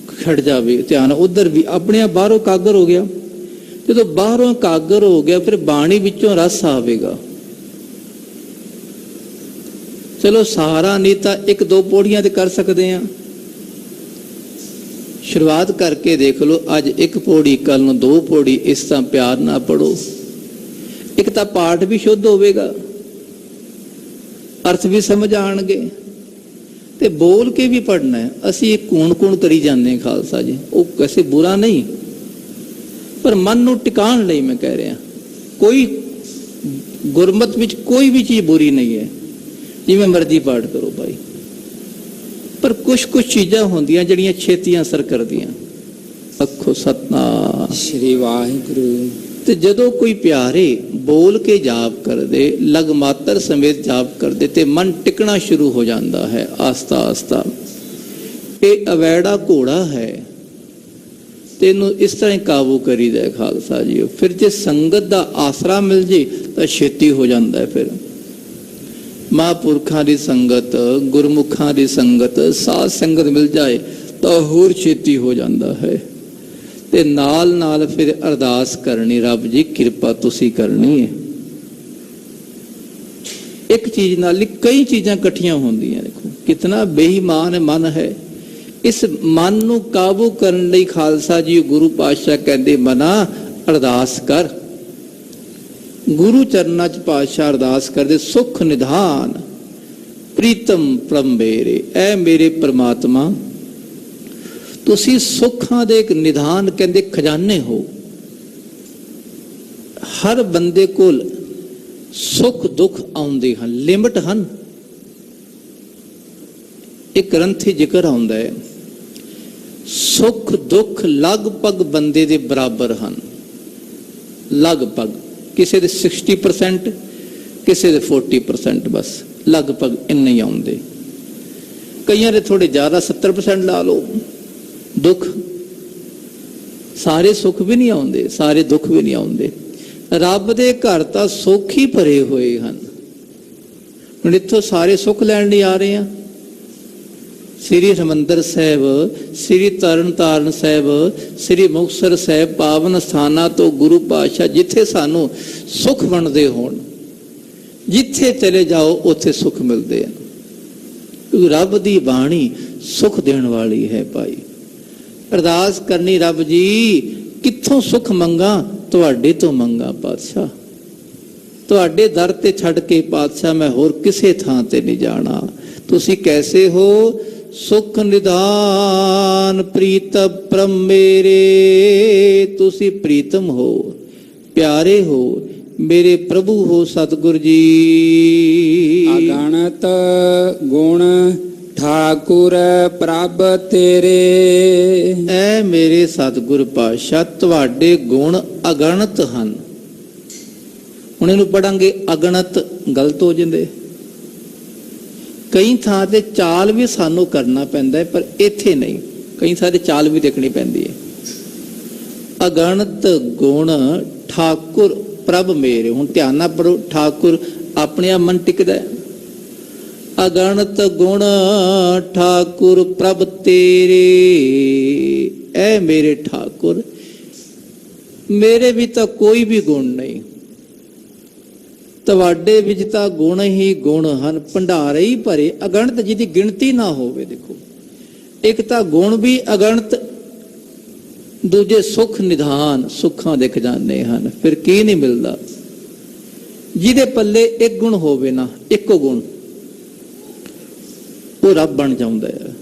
ਖੜ ਜਾਵੇ, ਧਿਆਨ ਉਧਰ ਵੀ ਆਪਣੇ ਆਪ ਬਾਹਰੋਂ ਕਾਗਰ ਹੋ ਗਿਆ। ਜਦੋਂ ਬਾਹਰੋਂ ਕਾਗਰ ਹੋ ਗਿਆ ਫਿਰ ਬਾਣੀ ਵਿੱਚੋਂ ਰਸ ਆਵੇਗਾ। ਚਲੋ ਸਾਰਾ ਨਹੀਂ ਤਾਂ ਇੱਕ ਦੋ ਪੌੜੀਆਂ ਤੇ ਕਰ ਸਕਦੇ ਆ, ਸ਼ੁਰੂਆਤ ਕਰਕੇ ਦੇਖ ਲਓ। ਅੱਜ ਇੱਕ ਪੌੜੀ, ਕੱਲ ਨੂੰ ਦੋ ਪੌੜੀ, ਇਸ ਤਰ੍ਹਾਂ ਪਿਆਰ ਨਾਲ ਪੜੋ। ਇੱਕ ਤਾਂ ਪਾਠ ਵੀ ਸ਼ੁੱਧ ਹੋਵੇਗਾ, ਅਰਥ ਵੀ ਸਮਝ ਆਣਗੇ ਤੇ ਬੋਲ ਕੇ ਵੀ ਪੜਨਾ ਹੈ। ਅਸੀਂ ਕੂਣ ਕਰੀ ਜਾਂਦੇ ਹਾਂ ਖਾਲਸਾ ਜੀ, ਉਹ ਕਿਸੇ ਬੁਰਾ ਨਹੀਂ, ਪਰ ਮਨ ਨੂੰ ਟਿਕਾਣ ਲਈ ਮੈਂ ਕਹਿ ਰਿਹਾ। ਕੋਈ ਗੁਰਮਤ ਵਿੱਚ ਕੋਈ ਵੀ ਚੀਜ਼ ਬੁਰੀ ਨਹੀਂ ਹੈ, ਜਿਵੇਂ ਮਰਜ਼ੀ ਪਾਠ ਕਰੋ ਭਾਈ, ਪਰ ਕੁਛ ਚੀਜ਼ਾਂ ਹੁੰਦੀਆਂ ਜਿਹੜੀਆਂ ਛੇਤੀ ਅਸਰ ਕਰਦੀਆਂ। ਅੱਖੋ ਸਤਨਾਮ ਸ੍ਰੀ ਵਾਹਿਗੁਰੂ। ਤੇ ਜਦੋਂ ਕੋਈ ਪਿਆਰੇ ਬੋਲ ਕੇ ਜਾਪ ਕਰਦੇ, ਲਗ ਮਾਤਰ ਸਮੇਤ ਜਾਪ ਕਰਦੇ ਤੇ ਮਨ ਟਿਕਣਾ ਸ਼ੁਰੂ ਹੋ ਜਾਂਦਾ ਹੈ ਆਸਤਾ ਆਸਤਾ। ਇਹ ਅਵੈੜਾ ਘੋੜਾ ਹੈ, ਤੈਨੂੰ ਇਸ ਤਰ੍ਹਾਂ ਹੀ ਕਾਬੂ ਕਰੀਦਾ ਖਾਲਸਾ ਜੀ। ਫਿਰ ਜੇ ਸੰਗਤ ਦਾ ਆਸਰਾ ਮਿਲ ਜੇ ਤਾਂ ਛੇਤੀ ਹੋ ਜਾਂਦਾ। ਫਿਰ ਮਹਾਂਪੁਰਖਾਂ ਦੀ ਸੰਗਤ, ਗੁਰਮੁਖਾਂ ਦੀ ਸੰਗਤ, ਸਾਧ ਸੰਗਤ ਮਿਲ ਜਾਏ ਤਾਂ ਹੋਰ ਛੇਤੀ ਹੋ ਜਾਂਦਾ ਹੈ। ਤੇ ਨਾਲ ਨਾਲ ਫਿਰ ਅਰਦਾਸ ਕਰਨੀ, ਰੱਬ ਜੀ ਕਿਰਪਾ ਤੁਸੀਂ ਕਰਨੀ ਹੈ। ਇੱਕ ਚੀਜ਼ ਨਾਲ ਹੀ ਕਈ ਚੀਜ਼ਾਂ ਇਕੱਠੀਆਂ ਹੁੰਦੀਆਂ। ਦੇਖੋ ਕਿਤਨਾ ਬੇਈਮਾਨ ਮਨ ਹੈ। ਇਸ ਮਨ ਨੂੰ ਕਾਬੂ ਕਰਨ ਲਈ ਖਾਲਸਾ ਜੀ ਗੁਰੂ ਪਾਤਸ਼ਾਹ ਕਹਿੰਦੇ ਮਨਾ ਅਰਦਾਸ ਕਰ। ਗੁਰੂ ਚਰਨਾਂ 'ਚ ਪਾਤਸ਼ਾਹ ਅਰਦਾਸ ਕਰਦੇ, ਸੁਖ ਨਿਧਾਨ ਪ੍ਰੀਤਮ ਪ੍ਰਮ ਮੇਰੇ। ਐ ਮੇਰੇ ਪ੍ਰਮਾਤਮਾ ਤੁਸੀਂ ਸੁੱਖਾਂ ਦੇ ਇੱਕ ਨਿਧਾਨ, ਕਹਿੰਦੇ ਖਜ਼ਾਨੇ ਹੋ। ਹਰ ਬੰਦੇ ਕੋਲ ਸੁੱਖ ਦੁੱਖ ਆਉਂਦੇ ਹਨ, ਲਿਮਟ ਹਨ। ਇੱਕ ਗ੍ਰੰਥੀ ਜ਼ਿਕਰ ਆਉਂਦਾ ਹੈ, ਸੁੱਖ ਦੁੱਖ ਲਗਭਗ ਬੰਦੇ ਦੇ ਬਰਾਬਰ ਹਨ। ਲਗਭਗ, ਕਿਸੇ ਦੇ 60%, ਕਿਸੇ ਦੇ 40%, ਬਸ ਲਗਭਗ ਇੰਨੇ ਹੀ ਆਉਂਦੇ। ਕਈਆਂ ਦੇ ਥੋੜੇ ਜ਼ਿਆਦਾ 70% ਲਾ ਲਓ ਦੁੱਖ। ਸਾਰੇ ਸੁੱਖ ਵੀ ਨਹੀਂ ਆਉਂਦੇ, ਸਾਰੇ ਦੁੱਖ ਵੀ ਨਹੀਂ ਆਉਂਦੇ। ਰੱਬ ਦੇ ਘਰ ਤਾਂ ਸੁੱਖ ਹੀ ਭਰੇ ਹੋਏ ਹਨ। ਹੁਣ ਇੱਥੋਂ ਸਾਰੇ ਸੁੱਖ ਲੈਣ ਲਈ ਆ ਰਹੇ ਆ। ਸ੍ਰੀ ਹਰਿਮੰਦਰ ਸਾਹਿਬ, ਸ੍ਰੀ ਤਰਨਤਾਰਨ ਸਾਹਿਬ, ਸ੍ਰੀ ਮੁਕਤਸਰ ਸਾਹਿਬ ਪਾਵਨ ਸਥਾਨਾਂ ਤੋਂ ਗੁਰੂ ਪਾਤਸ਼ਾਹ ਜਿੱਥੇ ਸਾਨੂੰ ਸੁੱਖ ਵੰਡਦੇ ਹੋਣ, ਜਿੱਥੇ ਚਲੇ ਜਾਓ ਉੱਥੇ ਸੁੱਖ ਮਿਲਦੇ ਆ। ਕਿਉਂਕਿ ਰੱਬ ਦੀ ਬਾਣੀ ਸੁੱਖ ਦੇਣ ਵਾਲੀ ਹੈ ਭਾਈ। ਅਰਦਾਸ ਕਰਨੀ, ਰੱਬ ਜੀ ਕਿੱਥੋਂ ਸੁੱਖ ਮੰਗਾ? ਤੁਹਾਡੇ ਤੋਂ ਮੰਗਾ ਪਾਤਸ਼ਾਹ। ਤੁਹਾਡੇ ਦਰ ਤੇ ਛੱਡ ਕੇ ਪਾਤਸ਼ਾਹ ਮੈਂ ਹੋਰ ਕਿਸੇ ਥਾਂ ਤੇ ਨਹੀਂ ਜਾਣਾ। ਤੁਸੀਂ ਕੈਸੇ ਹੋ? ਸੁਖ ਨਿਧਾਨ ਪ੍ਰੀਤਮ ਪ੍ਰਮ ਮੇਰੇ। ਤੁਸੀਂ ਪ੍ਰੀਤਮ ਹੋ, ਪਿਆਰੇ ਹੋ, ਮੇਰੇ ਪ੍ਰਭੂ ਹੋ ਸਤਿਗੁਰ ਜੀ। ਅਗਣਤ ਗੁਣ ਠਾਕੁਰ ਪ੍ਰਭ ਤੇਰੇ। ਐ ਮੇਰੇ ਸਤਿਗੁਰ ਪਾਤਸ਼ਾਹ ਤੁਹਾਡੇ ਗੁਣ ਅਗਣਤ ਹਨ। ਹੁਣ ਇਹਨੂੰ ਪੜਾਂਗੇ, ਅਗਣਤ ਗਲਤ ਹੋ ਜਾਂਦੇ। ਕਈ ਥਾਂ ਤੇ ਚਾਲ ਵੀ ਸਾਨੂੰ ਕਰਨਾ ਪੈਂਦਾ ਹੈ, ਪਰ ਇੱਥੇ ਨਹੀਂ। ਕਈ ਥਾਂ ਤੇ ਚਾਲ ਵੀ ਦੇਖਣੀ ਪੈਂਦੀ ਹੈ। ਅਗਣਤ ਗੁਣ ਠਾਕੁਰ ਪ੍ਰਭ ਮੇਰੇ। ਹੁਣ ਧਿਆਨ ਨਾਲ ਪੜੋ, ਠਾਕੁਰ ਆਪਣੇ ਆਪ ਮਨ ਟਿਕਦਾ ਹੈ। ਅਗਣਤ ਗੁਣ ਠਾਕੁਰ ਪ੍ਰਭ ਤੇਰੇ, ਐ ਮੇਰੇ ਠਾਕੁਰ, ਮੇਰੇ ਵੀ ਤਾਂ ਕੋਈ ਵੀ ਗੁਣ ਨਹੀਂ, ਤੁਹਾਡੇ ਵਿੱਚ ਤਾਂ ਗੁਣ ਹੀ ਗੁਣ ਹਨ, ਭੰਡਾਰੇ ਹੀ ਭਰੇ ਅਗਣਤ, ਜਿਹਦੀ ਗਿਣਤੀ ਨਾ ਹੋਵੇ। ਦੇਖੋ, ਇੱਕ ਤਾਂ ਗੁਣ ਵੀ ਅਗਣਤ, ਦੂਜੇ ਸੁਖ ਨਿਧਾਨ, ਸੁੱਖਾਂ ਦੇ ਖਜ਼ਾਨੇ ਹਨ। ਫਿਰ ਕੀ ਨਹੀਂ ਮਿਲਦਾ? ਜਿਹਦੇ ਪੱਲੇ ਇੱਕ ਗੁਣ ਹੋਵੇ ਨਾ, ਇੱਕੋ ਗੁਣ, ਉਹ ਰੱਬ ਬਣ ਜਾਂਦਾ ਹੈ।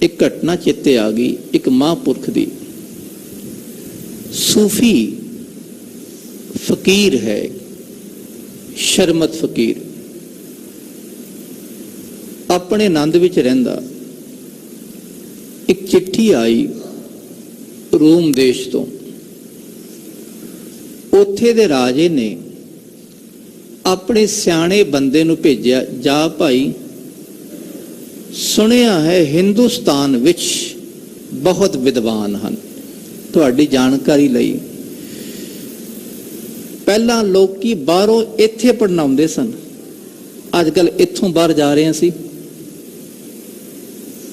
ਇੱਕ ਘਟਨਾ ਚੇਤੇ ਆ ਗਈ, ਇੱਕ ਮਹਾਂਪੁਰਖ ਦੀ। ਸੂਫੀ ਫਕੀਰ ਹੈ, ਸ਼ਰਮਤ ਫਕੀਰ, ਆਪਣੇ ਆਨੰਦ ਵਿੱਚ ਰਹਿੰਦਾ। ਇੱਕ ਚਿੱਠੀ ਆਈ ਰੋਮ ਦੇਸ਼ ਤੋਂ। ਉੱਥੇ ਦੇ ਰਾਜੇ ਨੇ ਆਪਣੇ ਸਿਆਣੇ ਬੰਦੇ ਨੂੰ ਭੇਜਿਆ, ਜਾ ਭਾਈ, ਸੁਣਿਆ ਹੈ ਹਿੰਦੁਸਤਾਨ ਵਿੱਚ ਬਹੁਤ ਵਿਦਵਾਨ ਹਨ, ਤੁਹਾਡੀ ਜਾਣਕਾਰੀ ਲਈ। ਪਹਿਲਾਂ ਲੋਕੀ ਬਾਹਰੋਂ ਇੱਥੇ ਪੜ੍ਹਨ ਆਉਂਦੇ ਸਨ, ਅੱਜ ਕੱਲ ਇੱਥੋਂ ਬਾਹਰ ਜਾ ਰਹੇ ਸੀ।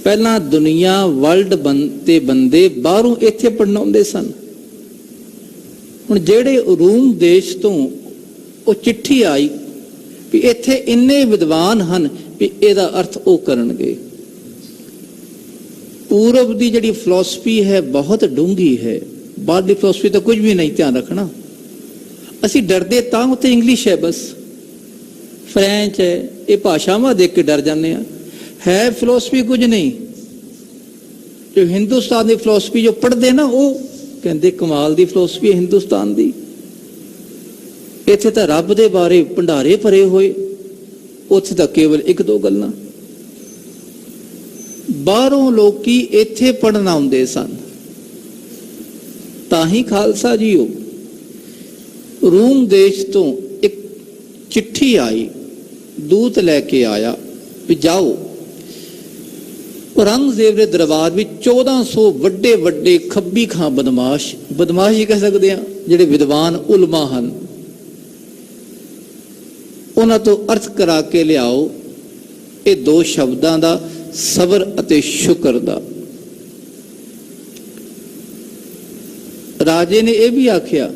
ਪਹਿਲਾਂ ਦੁਨੀਆ ਵਰਲਡ ਦੇ ਬੰਦੇ ਬਾਹਰੋਂ ਇੱਥੇ ਪੜ੍ਹਨ ਆਉਂਦੇ ਸਨ। ਹੁਣ ਜਿਹੜੇ ਰੂਮ ਦੇਸ਼ ਤੋਂ ਉਹ ਚਿੱਠੀ ਆਈ ਵੀ ਇੱਥੇ ਇੰਨੇ ਵਿਦਵਾਨ ਹਨ ਵੀ ਇਹਦਾ ਅਰਥ ਉਹ ਕਰਨਗੇ। ਪੂਰਬ ਦੀ ਜਿਹੜੀ ਫਿਲਾਸਫੀ ਹੈ ਬਹੁਤ ਡੂੰਘੀ ਹੈ, ਬਾਹਰਲੀ ਫਿਲਾਸਫੀ ਤਾਂ ਕੁਝ ਵੀ ਨਹੀਂ, ਧਿਆਨ ਰੱਖਣਾ। ਅਸੀਂ ਡਰਦੇ ਤਾਂ ਉੱਥੇ ਇੰਗਲਿਸ਼ ਹੈ, ਬਸ ਫ੍ਰੈਂਚ ਹੈ, ਇਹ ਭਾਸ਼ਾਵਾਂ ਦੇਖ ਕੇ ਡਰ ਜਾਂਦੇ ਆ। ਹੈ ਫਿਲਾਸਫੀ ਕੁਝ ਨਹੀਂ। ਜੋ ਹਿੰਦੁਸਤਾਨ ਦੀ ਫਿਲਾਸਫੀ ਜੋ ਪੜ੍ਹਦੇ ਨਾ, ਉਹ ਕਹਿੰਦੇ ਕਮਾਲ ਦੀ ਫਿਲਾਸਫੀ ਹੈ ਹਿੰਦੁਸਤਾਨ ਦੀ। ਇੱਥੇ ਤਾਂ ਰੱਬ ਦੇ ਬਾਰੇ ਭੰਡਾਰੇ ਭਰੇ ਹੋਏ, ਉੱਥੇ ਤਾਂ ਕੇਵਲ ਇੱਕ ਦੋ ਗੱਲਾਂ। ਬਾਹਰੋਂ ਲੋਕੀ ਇੱਥੇ ਪੜ੍ਹਨ ਆਉਂਦੇ ਸਨ। ਤਾਂ ਹੀ ਖਾਲਸਾ ਜੀਓ, ਰੂਮ ਦੇਸ਼ ਤੋਂ ਇੱਕ ਚਿੱਠੀ ਆਈ, ਦੂਤ ਲੈ ਕੇ ਆਇਆ ਵੀ ਜਾਓ, ਔਰੰਗਜ਼ੇਬ ਦੇ ਦਰਬਾਰ ਵਿੱਚ 1400 ਵੱਡੇ ਵੱਡੇ ਖੱਬੀ ਖਾਂ ਬਦਮਾਸ਼ ਹੀ ਕਹਿ ਸਕਦੇ ਆ, ਜਿਹੜੇ ਵਿਦਵਾਨ ਉਲਮਾ ਹਨ, ਉਹਨਾਂ ਤੋਂ ਅਰਥ ਕਰਾ ਕੇ ਲਿਆਓ ਇਹ ਦੋ ਸ਼ਬਦਾਂ ਦਾ, ਸਬਰ ਅਤੇ ਸ਼ੁਕਰ ਦਾ। ਰਾਜੇ ਨੇ ਇਹ ਵੀ ਆਖਿਆ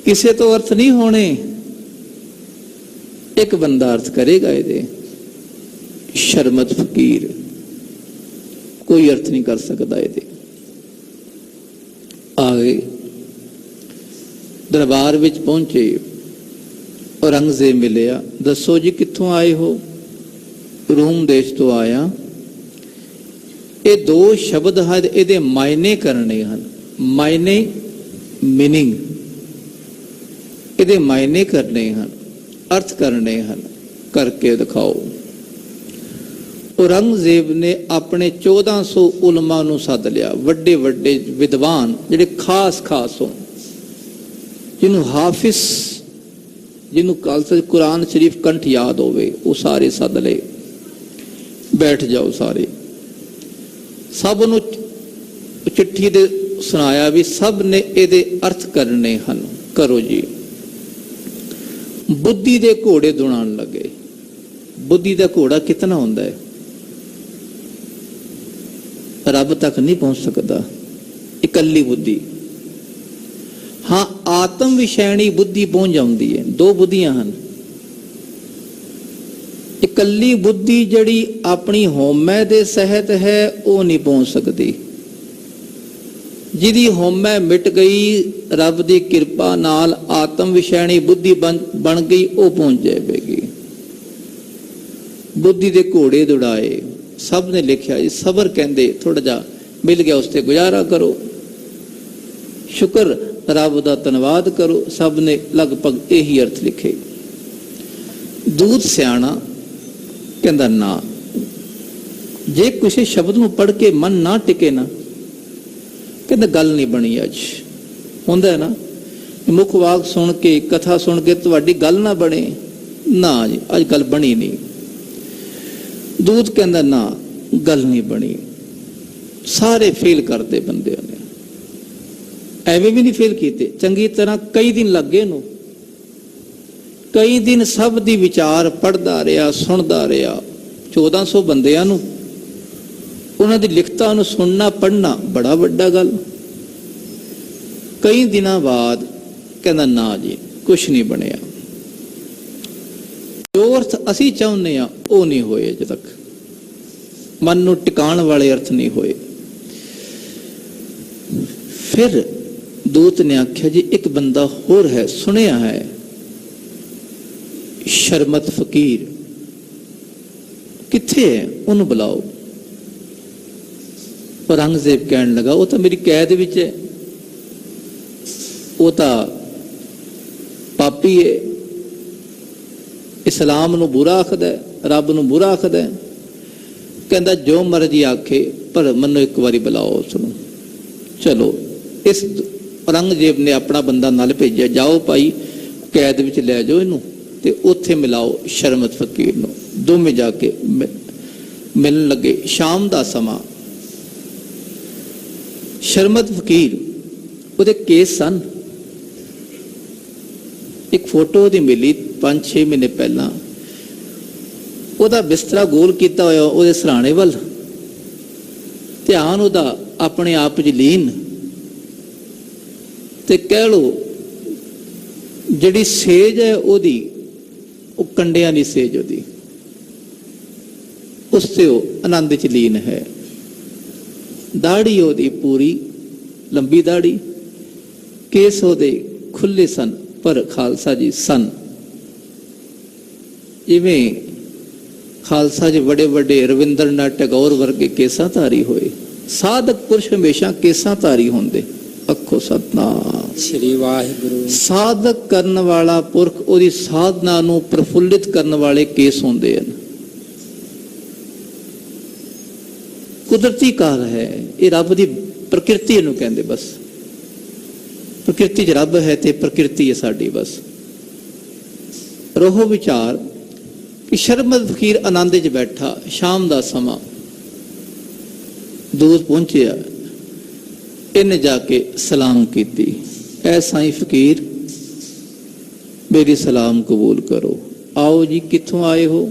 ਕਿਸੇ ਤੋਂ ਅਰਥ ਨਹੀਂ ਹੋਣੇ, ਇੱਕ ਬੰਦਾ ਅਰਥ ਕਰੇਗਾ ਇਹਦੇ। ਸ਼ਰਮਤ ਫਕੀਰ, ਕੋਈ ਅਰਥ ਨਹੀਂ ਕਰ ਸਕਦਾ ਇਹਦੇ। ਆ ਗਏ, ਦਰਬਾਰ ਵਿੱਚ ਪਹੁੰਚੇ, ਔਰੰਗਜ਼ੇਬ ਮਿਲਿਆ। ਦੱਸੋ ਜੀ ਕਿੱਥੋਂ ਆਏ ਹੋ? ਰੂਮ ਦੇਸ਼ ਤੋਂ ਆਇਆ। ਇਹ ਦੋ ਸ਼ਬਦ ਹਨ, ਇਹਦੇ ਮਾਇਨੇ ਕਰਨੇ ਹਨ। ਮਾਇਨੇ ਮੀਨਿੰਗ, ਇਹਦੇ ਮਾਇਨੇ ਕਰਨੇ ਹਨ, ਅਰਥ ਕਰਨੇ ਹਨ, ਕਰਕੇ ਦਿਖਾਓ। ਔਰੰਗਜ਼ੇਬ ਨੇ ਆਪਣੇ 1400 ਉਲਮਾ ਨੂੰ ਸੱਦ ਲਿਆ, ਵੱਡੇ ਵੱਡੇ ਵਿਦਵਾਨ ਜਿਹੜੇ ਖਾਸ ਹੋਣ, ਜਿਹਨੂੰ ਹਾਫਿਜ਼, ਜਿਹਨੂੰ ਕੁਰਾਨ ਸ਼ਰੀਫ ਕੰਠ ਯਾਦ ਹੋਵੇ, ਉਹ ਸਾਰੇ ਸੱਦ ਲਏ। ਬੈਠ ਜਾਓ ਸਾਰੇ। ਸਭ ਨੂੰ ਚਿੱਠੀ ਦੇ ਸੁਣਾਇਆ ਵੀ ਸਭ ਨੇ ਇਹਦੇ ਅਰਥ ਕਰਨੇ ਹਨ, ਕਰੋ ਜੀ। ਬੁੱਧੀ ਦੇ ਘੋੜੇ ਦੁੜਾਉਣ ਲੱਗੇ। ਬੁੱਧੀ ਦਾ ਘੋੜਾ ਕਿਤਨਾ ਹੁੰਦਾ ਹੈ? ਰੱਬ ਤੱਕ ਨਹੀਂ ਪਹੁੰਚ ਸਕਦਾ, ਇਕੱਲੀ ਬੁੱਧੀ। ਹਾਂ, ਆਤਮ ਵਿਸ਼ੈਣੀ ਬੁੱਧੀ ਪਹੁੰਚ ਜਾਂਦੀ ਹੈ। ਦੋ ਬੁੱਧੀਆਂ ਹਨ। ਇਕੱਲੀ ਬੁੱਧੀ ਜਿਹੜੀ ਆਪਣੀ ਹਉਮੈ ਦੇ ਸਹਿਤ ਹੈ, ਉਹ ਨਹੀਂ ਪਹੁੰਚ ਸਕਦੀ। ਜਿਹਦੀ ਹਉਮੈ ਮਿਟ ਗਈ, ਰੱਬ ਦੀ ਕਿਰਪਾ ਨਾਲ ਆਤਮ ਵਿਸ਼ੈਣੀ ਬੁੱਧੀ ਬਣ ਗਈ, ਉਹ ਪਹੁੰਚ ਜਾਵੇਗੀ। ਬੁੱਧੀ ਦੇ ਘੋੜੇ ਦੌੜਾਏ। ਸਭ ਨੇ ਲਿਖਿਆ ਜੀ ਸਬਰ ਕਹਿੰਦੇ, ਥੋੜਾ ਜਿਹਾ ਮਿਲ ਗਿਆ ਉਸ ਤੇ ਗੁਜ਼ਾਰਾ ਕਰੋ, ਸ਼ੁਕਰ ਰੱਬ ਦਾ ਧੰਨਵਾਦ ਕਰੋ। ਸਭ ਨੇ ਲਗਭਗ ਇਹੀ ਅਰਥ ਲਿਖੇ। ਦੂਤ ਸਿਆਣਾ ਕਹਿੰਦਾ ਨਾ, ਜੇ ਕਿਸੇ ਸ਼ਬਦ ਨੂੰ ਪੜ੍ਹ ਕੇ ਮਨ ਨਾ ਟਿਕੇ ਨਾ, ਕਹਿੰਦਾ ਗੱਲ ਨਹੀਂ ਬਣੀ। ਅੱਜ ਹੁੰਦਾ ਹੈ ਨਾ, ਮੁੱਖ ਵਾਕ ਸੁਣ ਕੇ, ਕਥਾ ਸੁਣ ਕੇ ਤੁਹਾਡੀ ਗੱਲ ਨਾ ਬਣੇ, ਨਾ ਜੀ ਅੱਜ ਗੱਲ ਬਣੀ ਨਹੀਂ। ਦੂਤ ਕਹਿੰਦਾ ਨਾ, ਗੱਲ ਨਹੀਂ ਬਣੀ। ਸਾਰੇ ਫੇਲ ਕਰਦੇ ਬੰਦਿਆਂ ਨੇ। ਐਵੇਂ ਵੀ ਨਹੀਂ ਫੇਲ ਕੀਤੇ, ਚੰਗੀ ਤਰ੍ਹਾਂ ਕਈ ਦਿਨ ਲੱਗੇ ਇਹਨੂੰ। ਕਈ ਦਿਨ ਸਭ ਦੀ ਵਿਚਾਰ ਪੜ੍ਹਦਾ ਰਿਹਾ, ਸੁਣਦਾ ਰਿਹਾ। 1400 ਬੰਦਿਆਂ ਨੂੰ, ਉਹਨਾਂ ਦੀ ਲਿਖਤਾਂ ਨੂੰ ਸੁਣਨਾ ਪੜ੍ਹਨਾ ਬੜਾ ਵੱਡਾ ਗੱਲ। ਕਈ ਦਿਨਾਂ ਬਾਅਦ ਕਹਿੰਦਾ ਨਾ ਜੀ ਕੁਛ ਨਹੀਂ ਬਣਿਆ, ਜੋ ਅਰਥ ਅਸੀਂ ਚਾਹੁੰਦੇ ਆ ਉਹ ਨਹੀਂ ਹੋਏ, ਅਜੇ ਤੱਕ ਮਨ ਨੂੰ ਟਿਕਾਣ ਵਾਲੇ ਅਰਥ ਨਹੀਂ ਹੋਏ। ਫਿਰ ਦੂਤ ਨੇ ਆਖਿਆ ਜੀ ਇੱਕ ਬੰਦਾ ਹੋਰ ਹੈ, ਸੁਣਿਆ ਹੈ, ਸ਼ਰਮਤ ਫਕੀਰ, ਕਿੱਥੇ ਹੈ, ਉਹਨੂੰ ਬੁਲਾਓ। ਔਰੰਗਜ਼ੇਬ ਕਹਿਣ ਲੱਗਾ ਉਹ ਤਾਂ ਮੇਰੀ ਕੈਦ ਵਿੱਚ ਹੈ, ਉਹ ਤਾਂ ਪਾਪੀ ਹੈ, ਇਸਲਾਮ ਨੂੰ ਬੁਰਾ ਆਖਦਾ ਹੈ, ਰੱਬ ਨੂੰ ਬੁਰਾ ਆਖਦਾ ਹੈ। ਕਹਿੰਦਾ ਜੋ ਮਰਜ਼ੀ ਆਖੇ ਪਰ ਮੈਨੂੰ ਇੱਕ ਵਾਰੀ ਬੁਲਾਓ ਉਸਨੂੰ। ਚਲੋ, ਇਸ ਔਰੰਗਜ਼ੇਬ ਨੇ ਆਪਣਾ ਬੰਦਾ ਨਾਲ ਭੇਜਿਆ, ਜਾਓ ਭਾਈ ਕੈਦ ਵਿੱਚ ਲੈ ਜਾਓ ਇਹਨੂੰ ਤੇ ਉੱਥੇ ਮਿਲਾਓ ਸ਼ਰਮਤ ਫਕੀਰ ਨੂੰ। ਦੋਵੇਂ ਜਾ ਕੇ ਮਿਲਣ ਲੱਗੇ। ਸ਼ਾਮ ਦਾ ਸਮਾਂ। ਸ਼ਰਮਤ ਫਕੀਰ, ਉਹਦੇ ਕੇਸ ਸਨ। ਇੱਕ ਫੋਟੋ ਉਹਦੀ ਮਿਲੀ 5-6 ਮਹੀਨੇ ਪਹਿਲਾਂ। ਉਹਦਾ ਬਿਸਤਰਾ ਗੋਲ ਕੀਤਾ ਹੋਇਆ ਉਹਦੇ ਸਰਾਣੇ ਵੱਲ, ਧਿਆਨ ਉਹਦਾ ਆਪਣੇ ਆਪ 'ਚ ਲੀਨ, ਤੇ ਕਹਿ ਲੋ ਜਿਹੜੀ ਸੇਜ ਹੈ ਉਹਦੀ, ਉਹ ਕੰਡਿਆਂ ਦੀ ਸੇਜ ਉਹਦੀ, ਉਸ ਤੇ ਉਹ ਆਨੰਦ 'ਚ ਲੀਨ ਹੈ। ਦਾੜੀ ਉਹਦੀ ਪੂਰੀ ਲੰਬੀ ਦਾੜੀ, ਕੇਸ ਉਹਦੇ ਖੁੱਲੇ ਸਨ, ਪਰ ਖਾਲਸਾ ਜੀ ਸਨ ਜਿਵੇਂ ਖਾਲਸਾ ਜੀ ਵੱਡੇ ਵੱਡੇ ਰਵਿੰਦਰਨਾਥ ਟੈਗੋਰ ਵਰਗੇ ਕੇਸਾਂ ਧਾਰੀ ਹੋਏ। ਸਾਧਕ ਪੁਰਸ਼ ਹਮੇਸ਼ਾ ਕੇਸਾਂ ਧਾਰੀ ਹੁੰਦੇ। ਅੱਖੋ ਸਤਨਾਮ ਸ੍ਰੀ ਵਾਹਿਗੁਰੂ। ਸਾਧਕ ਕਰਨ ਵਾਲਾ ਪੁਰਖ, ਉਹਦੀ ਸਾਧਨਾ ਨੂੰ ਪ੍ਰਫੁੱਲਿਤ ਕਰਨ ਵਾਲੇ ਕੇਸ ਹੁੰਦੇ ਹਨ। ਕੁਦਰਤੀ ਕਾਲ ਹੈ ਇਹ, ਰੱਬ ਦੀ ਪ੍ਰਕਿਰਤੀ ਇਹਨੂੰ ਕਹਿੰਦੇ। ਬਸ ਪ੍ਰਕਿਰਤੀ 'ਚ ਰੱਬ ਹੈ ਤੇ ਪ੍ਰਕਿਰਤੀ ਹੈ ਸਾਡੀ। ਬਸ ਰੋਹ ਵਿਚਾਰ ਕਿ ਸ਼ਰਮਤ ਫਕੀਰ ਆਨੰਦ 'ਚ ਬੈਠਾ। ਸ਼ਾਮ ਦਾ ਸਮਾਂ, ਦੂਤ ਪਹੁੰਚਿਆ, ਇਹਨੇ ਜਾ ਕੇ ਸਲਾਮ ਕੀਤੀ। ਐ ਸਾਈਂ ਫਕੀਰ, ਮੇਰੀ ਸਲਾਮ ਕਬੂਲ ਕਰੋ। ਆਓ ਜੀ, ਕਿੱਥੋਂ ਆਏ ਹੋ?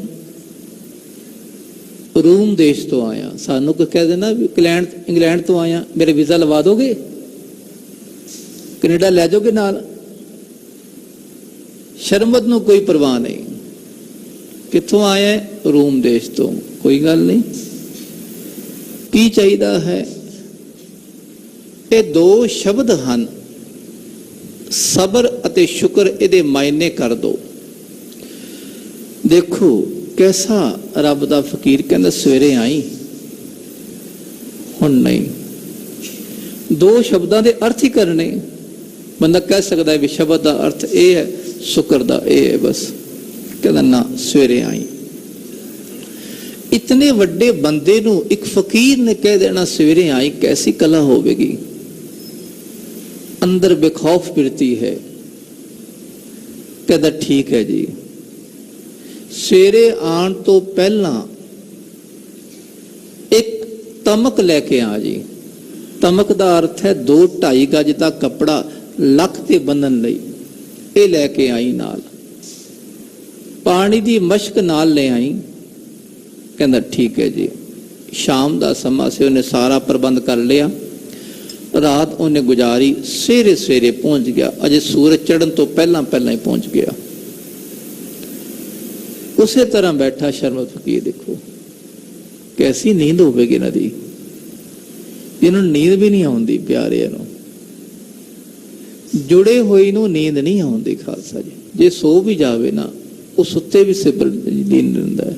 ਰੂਮ ਦੇਸ਼ ਤੋਂ ਆਇਆ। ਸਾਨੂੰ ਕੋਈ ਕਹਿ ਦੇਣਾ ਵੀ ਇੰਗਲੈਂਡ ਤੋਂ ਆਇਆ, ਮੇਰੇ ਵੀਜ਼ਾ ਲਵਾ ਦੋਗੇ, ਕੈਨੇਡਾ ਲੈ ਜਾਓਗੇ ਨਾਲ। ਸ਼ਰਮਤ ਨੂੰ ਕੋਈ ਪਰਵਾਹ ਨਹੀਂ। ਕਿੱਥੋਂ ਆਇਆ? ਰੂਮ ਦੇਸ਼ ਤੋਂ। ਕੋਈ ਗੱਲ ਨਹੀਂ, ਕੀ ਚਾਹੀਦਾ ਹੈ? ਇਹ ਦੋ ਸ਼ਬਦ ਹਨ, ਸਬਰ ਅਤੇ ਸ਼ੁਕਰ। ਇਹਦੇ ਮਾਇਨੇ ਕਰ ਦੋ। ਦੇਖੋ ਕੈਸਾ ਰੱਬ ਦਾ ਫਕੀਰ। ਕਹਿੰਦਾ ਸਵੇਰੇ ਆਈ, ਹੁਣ ਨਹੀਂ। ਦੋ ਸ਼ਬਦਾਂ ਦੇ ਅਰਥ ਹੀ ਕਰਨੇ। ਬੰਦਾ ਕਹਿ ਸਕਦਾ ਹੈ ਵੀ ਸ਼ਬਦ ਦਾ ਅਰਥ ਇਹ ਹੈ, ਸ਼ੁਕਰ ਦਾ ਇਹ ਹੈ, ਬਸ। ਕਹਿੰਦਾ ਨਾ, ਸਵੇਰੇ ਆਈ। ਇਤਨੇ ਵੱਡੇ ਬੰਦੇ ਨੂੰ ਇੱਕ ਫਕੀਰ ਨੇ ਕਹਿ ਦੇਣਾ ਸਵੇਰੇ ਆਈ, ਕੈਸੀ ਕਲਾ ਹੋਵੇਗੀ। ਅੰਦਰ ਬੇਖੌਫ ਬਿਰਤੀ ਹੈ। ਕਹਿੰਦਾ ਠੀਕ ਹੈ ਜੀ, ਸਵੇਰੇ ਆਉਣ ਤੋਂ ਪਹਿਲਾਂ ਇੱਕ ਤਮਕ ਲੈ ਕੇ ਆ ਜੀ। ਤਮਕ ਦਾ ਅਰਥ ਹੈ 2-2.5 ਗਜ ਦਾ ਕੱਪੜਾ ਲੱਕ ਤੇ ਬੰਨਣ ਲਈ। ਇਹ ਲੈ ਕੇ ਆਈ ਨਾਲ। ਪਾਣੀ ਦੀ ਮਸ਼ਕ ਨਾਲ ਲੈ ਆਈ। ਕਹਿੰਦਾ ਠੀਕ ਹੈ ਜੀ। ਸ਼ਾਮ ਦਾ ਸਮਾਂ ਸੀ, ਉਹਨੇ ਸਾਰਾ ਪ੍ਰਬੰਧ ਕਰ ਲਿਆ। ਰਾਤ ਉਹਨੇ ਗੁਜ਼ਾਰੀ। ਸਵੇਰੇ ਸਵੇਰੇ ਪਹੁੰਚ ਗਿਆ। ਅਜੇ ਸੂਰਜ ਚੜ੍ਹਨ ਤੋਂ ਪਹਿਲਾਂ ਪਹਿਲਾਂ ਹੀ ਪਹੁੰਚ ਗਿਆ। ਉਸੇ ਤਰ੍ਹਾਂ ਬੈਠਾ ਸ਼ਰਮਤ ਫਕੀਰ। ਦੇਖੋ ਕੈਸੀ ਨੀਂਦ ਹੋਵੇਗੀ ਇਹਨਾਂ ਦੀ। ਇਹਨੂੰ ਨੀਂਦ ਵੀ ਨਹੀਂ ਆਉਂਦੀ। ਪਿਆਰਿਆਂ ਨੂੰ, ਜੁੜੇ ਹੋਏ ਨੂੰ ਨੀਂਦ ਨਹੀਂ ਆਉਂਦੀ। ਖਾਲਸਾ ਜੀ, ਜੇ ਸੋ ਵੀ ਜਾਵੇ ਨਾ, ਉਹ ਸੁੱਤੇ ਵੀ ਸਿਬਰ ਨੀਂਦ ਦਿੰਦਾ ਹੈ।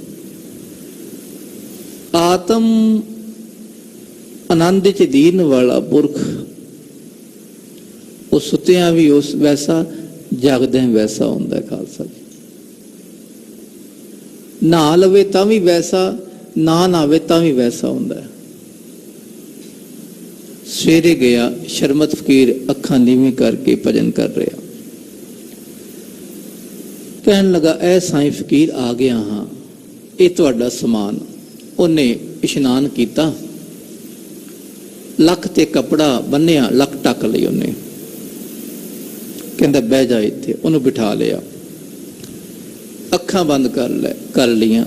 ਆਤਮ ਆਨੰਦ 'ਚ ਦੀਨ ਵਾਲਾ ਪੁਰਖ, ਉਹ ਸੁੱਤਿਆਂ ਵੀ ਉਸ ਵੈਸਾ, ਜਾਗਦਿਆਂ ਵੈਸਾ ਹੁੰਦਾ। ਖਾਲਸਾ ਜੀ, ਨਹਾ ਲਵੇ ਤਾਂ ਵੀ ਵੈਸਾ, ਨਾ ਨਹਾਵੇ ਤਾਂ ਵੀ ਵੈਸਾ ਹੁੰਦਾ। ਸਵੇਰੇ ਗਿਆ ਸ਼ਰਮਤ ਫਕੀਰ, ਅੱਖਾਂ ਨੀਵੀਂ ਕਰਕੇ ਭਜਨ ਕਰ ਰਿਹਾ। ਕਹਿਣ ਲੱਗਾ ਐ ਸਾਈਂ ਫਕੀਰ, ਆ ਗਿਆ ਹਾਂ, ਇਹ ਤੁਹਾਡਾ ਸਮਾਨ। ਉਹਨੇ ਇਸ਼ਨਾਨ ਕੀਤਾ, ਲੱਕ ਤੇ ਕੱਪੜਾ ਬੰਨਿਆ, ਲੱਕ ਟੱਕ ਲਈ ਉਹਨੇ। ਕਹਿੰਦਾ ਬਹਿ ਜਾ ਇੱਥੇ। ਉਹਨੂੰ ਬਿਠਾ ਲਿਆ, ਅੱਖਾਂ ਬੰਦ ਕਰ ਲੀਆਂ,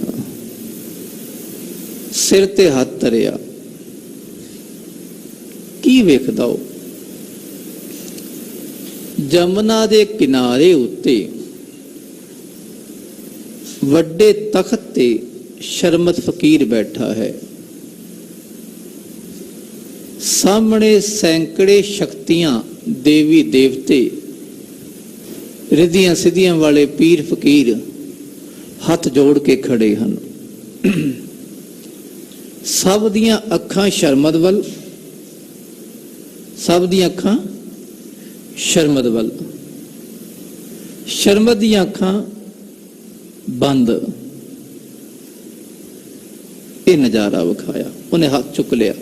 ਸਿਰ ਤੇ ਹੱਥ ਧਰਿਆ। ਕੀ ਵੇਖਦਾ ਉਹ? ਜਮਨਾ ਦੇ ਕਿਨਾਰੇ ਉੱਤੇ ਵੱਡੇ ਤਖਤ ਤੇ ਸ਼ਰਮਤ ਫਕੀਰ ਬੈਠਾ ਹੈ। ਸਾਹਮਣੇ ਸੈਂਕੜੇ ਸ਼ਕਤੀਆਂ, ਦੇਵੀ ਦੇਵਤੇ, ਰਿੱਧੀਆਂ ਸਿੱਧੀਆਂ ਵਾਲੇ ਪੀਰ ਫਕੀਰ ਹੱਥ ਜੋੜ ਕੇ ਖੜੇ ਹਨ। ਸਭ ਦੀਆਂ ਅੱਖਾਂ ਸ਼ਰਮਤ ਵੱਲ, ਸਭ ਦੀਆਂ ਅੱਖਾਂ ਸ਼ਰਮਤ ਵੱਲ, ਸ਼ਰਮਤ ਦੀਆਂ ਅੱਖਾਂ ਬੰਦ। ਇਹ ਨਜ਼ਾਰਾ ਵਿਖਾਇਆ। ਉਹਨੇ ਹੱਥ ਚੁੱਕ ਲਿਆ।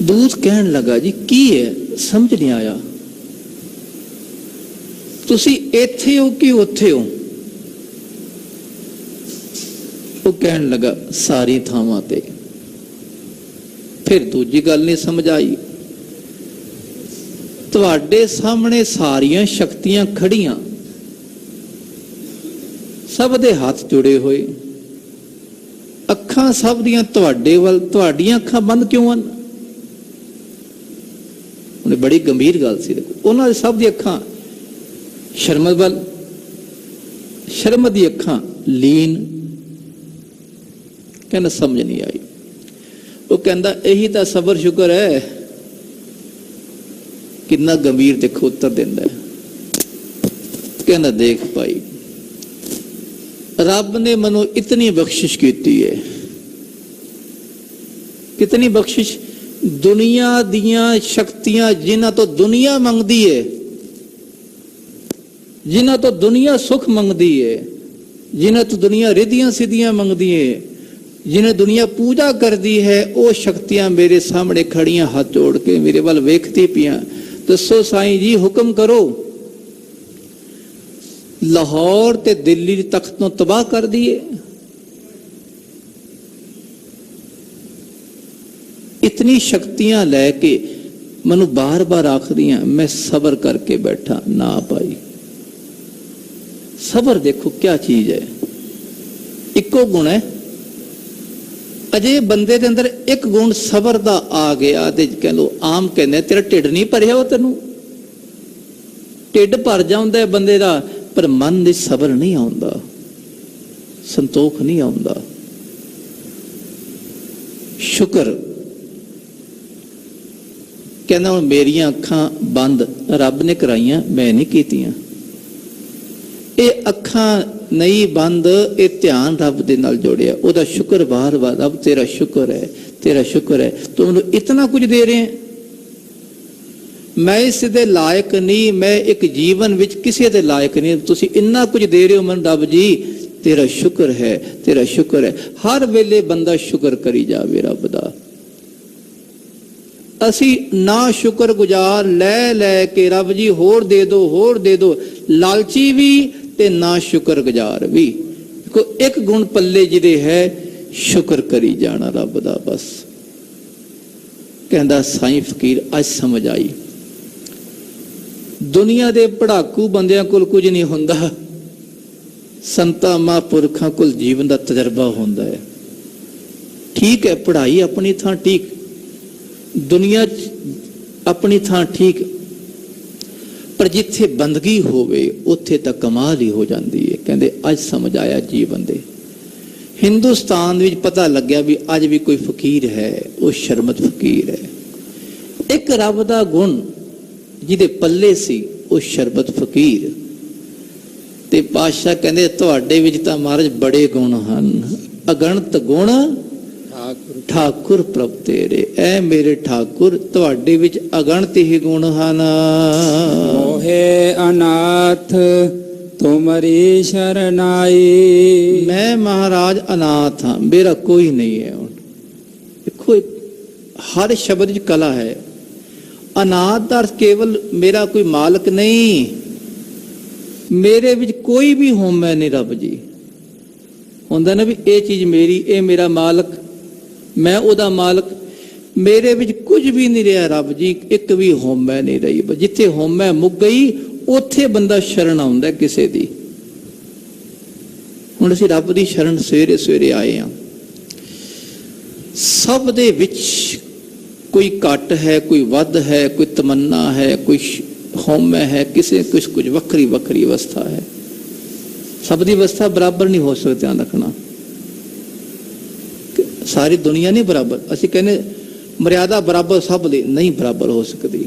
ਦੂਤ ਕਹਿਣ ਲੱਗਾ ਜੀ ਕੀ ਹੈ, ਸਮਝ ਨਹੀਂ ਆਇਆ। ਤੁਸੀਂ ਇੱਥੇ ਹੋ ਕਿ ਉੱਥੇ ਹੋ? ਉਹ ਕਹਿਣ ਲੱਗਾ ਸਾਰੀ ਥਾਵਾਂ ਤੇ। ਫਿਰ ਦੂਜੀ ਗੱਲ ਨਹੀਂ ਸਮਝ ਆਈ। ਤੁਹਾਡੇ ਸਾਹਮਣੇ ਸਾਰੀਆਂ ਸ਼ਕਤੀਆਂ ਖੜੀਆਂ, ਸਭ ਦੇ ਹੱਥ ਜੁੜੇ ਹੋਏ, ਅੱਖਾਂ ਸਭ ਦੀਆਂ ਤੁਹਾਡੇ ਵੱਲ, ਤੁਹਾਡੀਆਂ ਅੱਖਾਂ ਬੰਦ ਕਿਉਂ ਹਨ? ਉਹਨੇ ਬੜੀ ਗੰਭੀਰ ਗੱਲ ਸੀ। ਦੇਖੋ, ਉਹਨਾਂ ਦੇ ਸਭ ਦੀ ਅੱਖਾਂ ਸ਼ਰਮਤ ਵੱਲ, ਸ਼ਰਮਤ ਦੀ ਅੱਖਾਂ ਲੀਨ। ਕਹਿੰਦਾ ਸਮਝ ਨਹੀਂ ਆਈ। ਉਹ ਕਹਿੰਦਾ ਇਹੀ ਤਾਂ ਸਬਰ ਸ਼ੁਕਰ ਹੈ। ਕਿੰਨਾ ਗੰਭੀਰ ਦੇਖੋ ਉੱਤਰ ਦਿੰਦਾ ਹੈ। ਕਹਿੰਦਾ ਦੇਖ ਭਾਈ, ਰੱਬ ਨੇ ਮੈਨੂੰ ਇਤਨੀ ਬਖਸ਼ਿਸ਼ ਕੀਤੀ ਹੈ। ਕਿਤਨੀ ਬਖਸ਼ਿਸ਼? ਦੁਨੀਆ ਦੀਆਂ ਸ਼ਕਤੀਆਂ ਜਿਨ੍ਹਾਂ ਤੋਂ ਦੁਨੀਆ ਮੰਗਦੀ ਹੈ, ਜਿਨ੍ਹਾਂ ਤੋਂ ਦੁਨੀਆ ਸੁੱਖ ਮੰਗਦੀ ਹੈ, ਜਿਨ੍ਹਾਂ ਤੋਂ ਦੁਨੀਆ ਰਿੱਧੀਆਂ ਸਿੱਧੀਆਂ ਮੰਗਦੀ ਹੈ, ਜਿन्हें दुनिया पूजा करती है, वो शक्तियां मेरे सामने खड़ियां हाथ जोड़ के मेरे वाल वेखती पियां। दसो साईं जी हुक्म करो, लाहौर ते दिल्ली तख्त नूं तबाह कर दिए। इतनी शक्तियां लैके मैनू बार बार आखदियां, मैं सबर करके बैठा। ना पाई, सबर देखो क्या चीज है। इको गुण है। अजे बंदे दे अंदर एक गुण सबर दा आ गया ते कह लो आम कहने तेरा ढिड नहीं भरिया, वो तेनू ढिड भर जांदा है बंदे दा, पर मन दे सबर नहीं आउंदा, संतोख नहीं आउंदा। शुक्र कहना हुण मेरियां अखां बंद रब ने कराइयां, मैं नहीं कीतियां। ये अखां नहीं बंद, ये ध्यान रब दे नाल जोड़िया। ओदा शुक्र बार बार, रब तेरा शुक्र है, तेरा शुक्र है, तू मैनू इतना कुछ दे रहे हैं। मैं इस दे लायक नहीं, मैं एक जीवन विच किसी दे लायक नहीं, तुसी इन्ना कुछ दे रहे हो मैनू रब जी, तेरा शुक्र है, तेरा शुक्र है। हर वेले बंदा शुक्र करी जावे रब दा। असी ना शुक्र गुजार लै लै के रब जी होर दे दो, होर दे दो, लालची भी ते ना शुक्र गुजार भी। को एक गुण पल्ले जिदे है, शुक्र करी जाना रब दा बस। कहंदा साईं फकीर अज समझ आई, दुनिया दे पढ़ाकू बंदियां कोल कुछ नहीं हुंदा, संतां महापुरखां कोल जीवन दा तजर्बा हुंदा है। ठीक है, पढ़ाई अपनी थां ठीक, दुनिया अपनी थां ठीक, पर जिथे बंदगी होवे उत्थे तां कमाल ही हो जाती है। कहंदे अज समझ आया जीवन दे। हिंदुस्तान विच पता लग्या भी अज भी कोई फकीर है, वो शर्मत फकीर है। एक रब दा गुण जिहदे पल्ले सी, वो शरबत फकीर। ते पातशाह कहंदे तुहाडे विच तां महाराज बड़े गुण हन, अगणत गुण ठाकुर प्रभ तेरे। ऐ मेरे ठाकुर तुहाडे विच अगणत ही गुण हन। मोहे अनाथ तुमरी शरणाई। मैं महाराज अनाथ हाँ, मेरा कोई नहीं है। देखो हर शब्द च कला है। अनाथ का अर्थ केवल मेरा कोई मालक नहीं, मेरे विच कोई भी होम है नहीं। रब जी हुंदा ना भी ये चीज मेरी, ये मेरा मालक, मैं ਉਹਦਾ ਮਾਲਕ, ਮੇਰੇ ਵਿੱਚ ਕੁਝ ਵੀ ਨਹੀਂ ਰਿਹਾ ਰੱਬ ਜੀ, ਇੱਕ ਵੀ ਹਉਮੈ ਨਹੀਂ ਰਹੀ। ਜਿੱਥੇ ਹਉਮੈ ਮੁੱਕ ਗਈ ਉੱਥੇ ਬੰਦਾ ਸ਼ਰਨ ਆਉਂਦਾ ਕਿਸੇ ਦੀ। ਹੁਣ ਅਸੀਂ ਰੱਬ ਦੀ ਸ਼ਰਨ ਸਵੇਰੇ ਸਵੇਰੇ ਆਏ ਹਾਂ। ਸਭ ਦੇ ਵਿੱਚ ਕੋਈ ਘੱਟ ਹੈ, ਕੋਈ ਵੱਧ ਹੈ, ਕੋਈ ਤਮੰਨਾ ਹੈ, ਕੋਈ ਹਉਮੈ ਹੈ, ਕਿਸੇ ਕੁਝ ਵੱਖਰੀ ਵੱਖਰੀ ਅਵਸਥਾ ਹੈ। ਸਭ ਦੀ ਅਵਸਥਾ ਬਰਾਬਰ ਨਹੀਂ ਹੋ ਸਕਦੀ। ਧਿਆਨ ਰੱਖਣਾ, ਸਾਰੀ ਦੁਨੀਆ ਨਹੀਂ ਬਰਾਬਰ। ਅਸੀਂ ਕਹਿੰਦੇ ਮਰਿਆਦਾ ਬਰਾਬਰ ਸਭ ਲਈ, ਨਹੀਂ ਬਰਾਬਰ ਹੋ ਸਕਦੀ।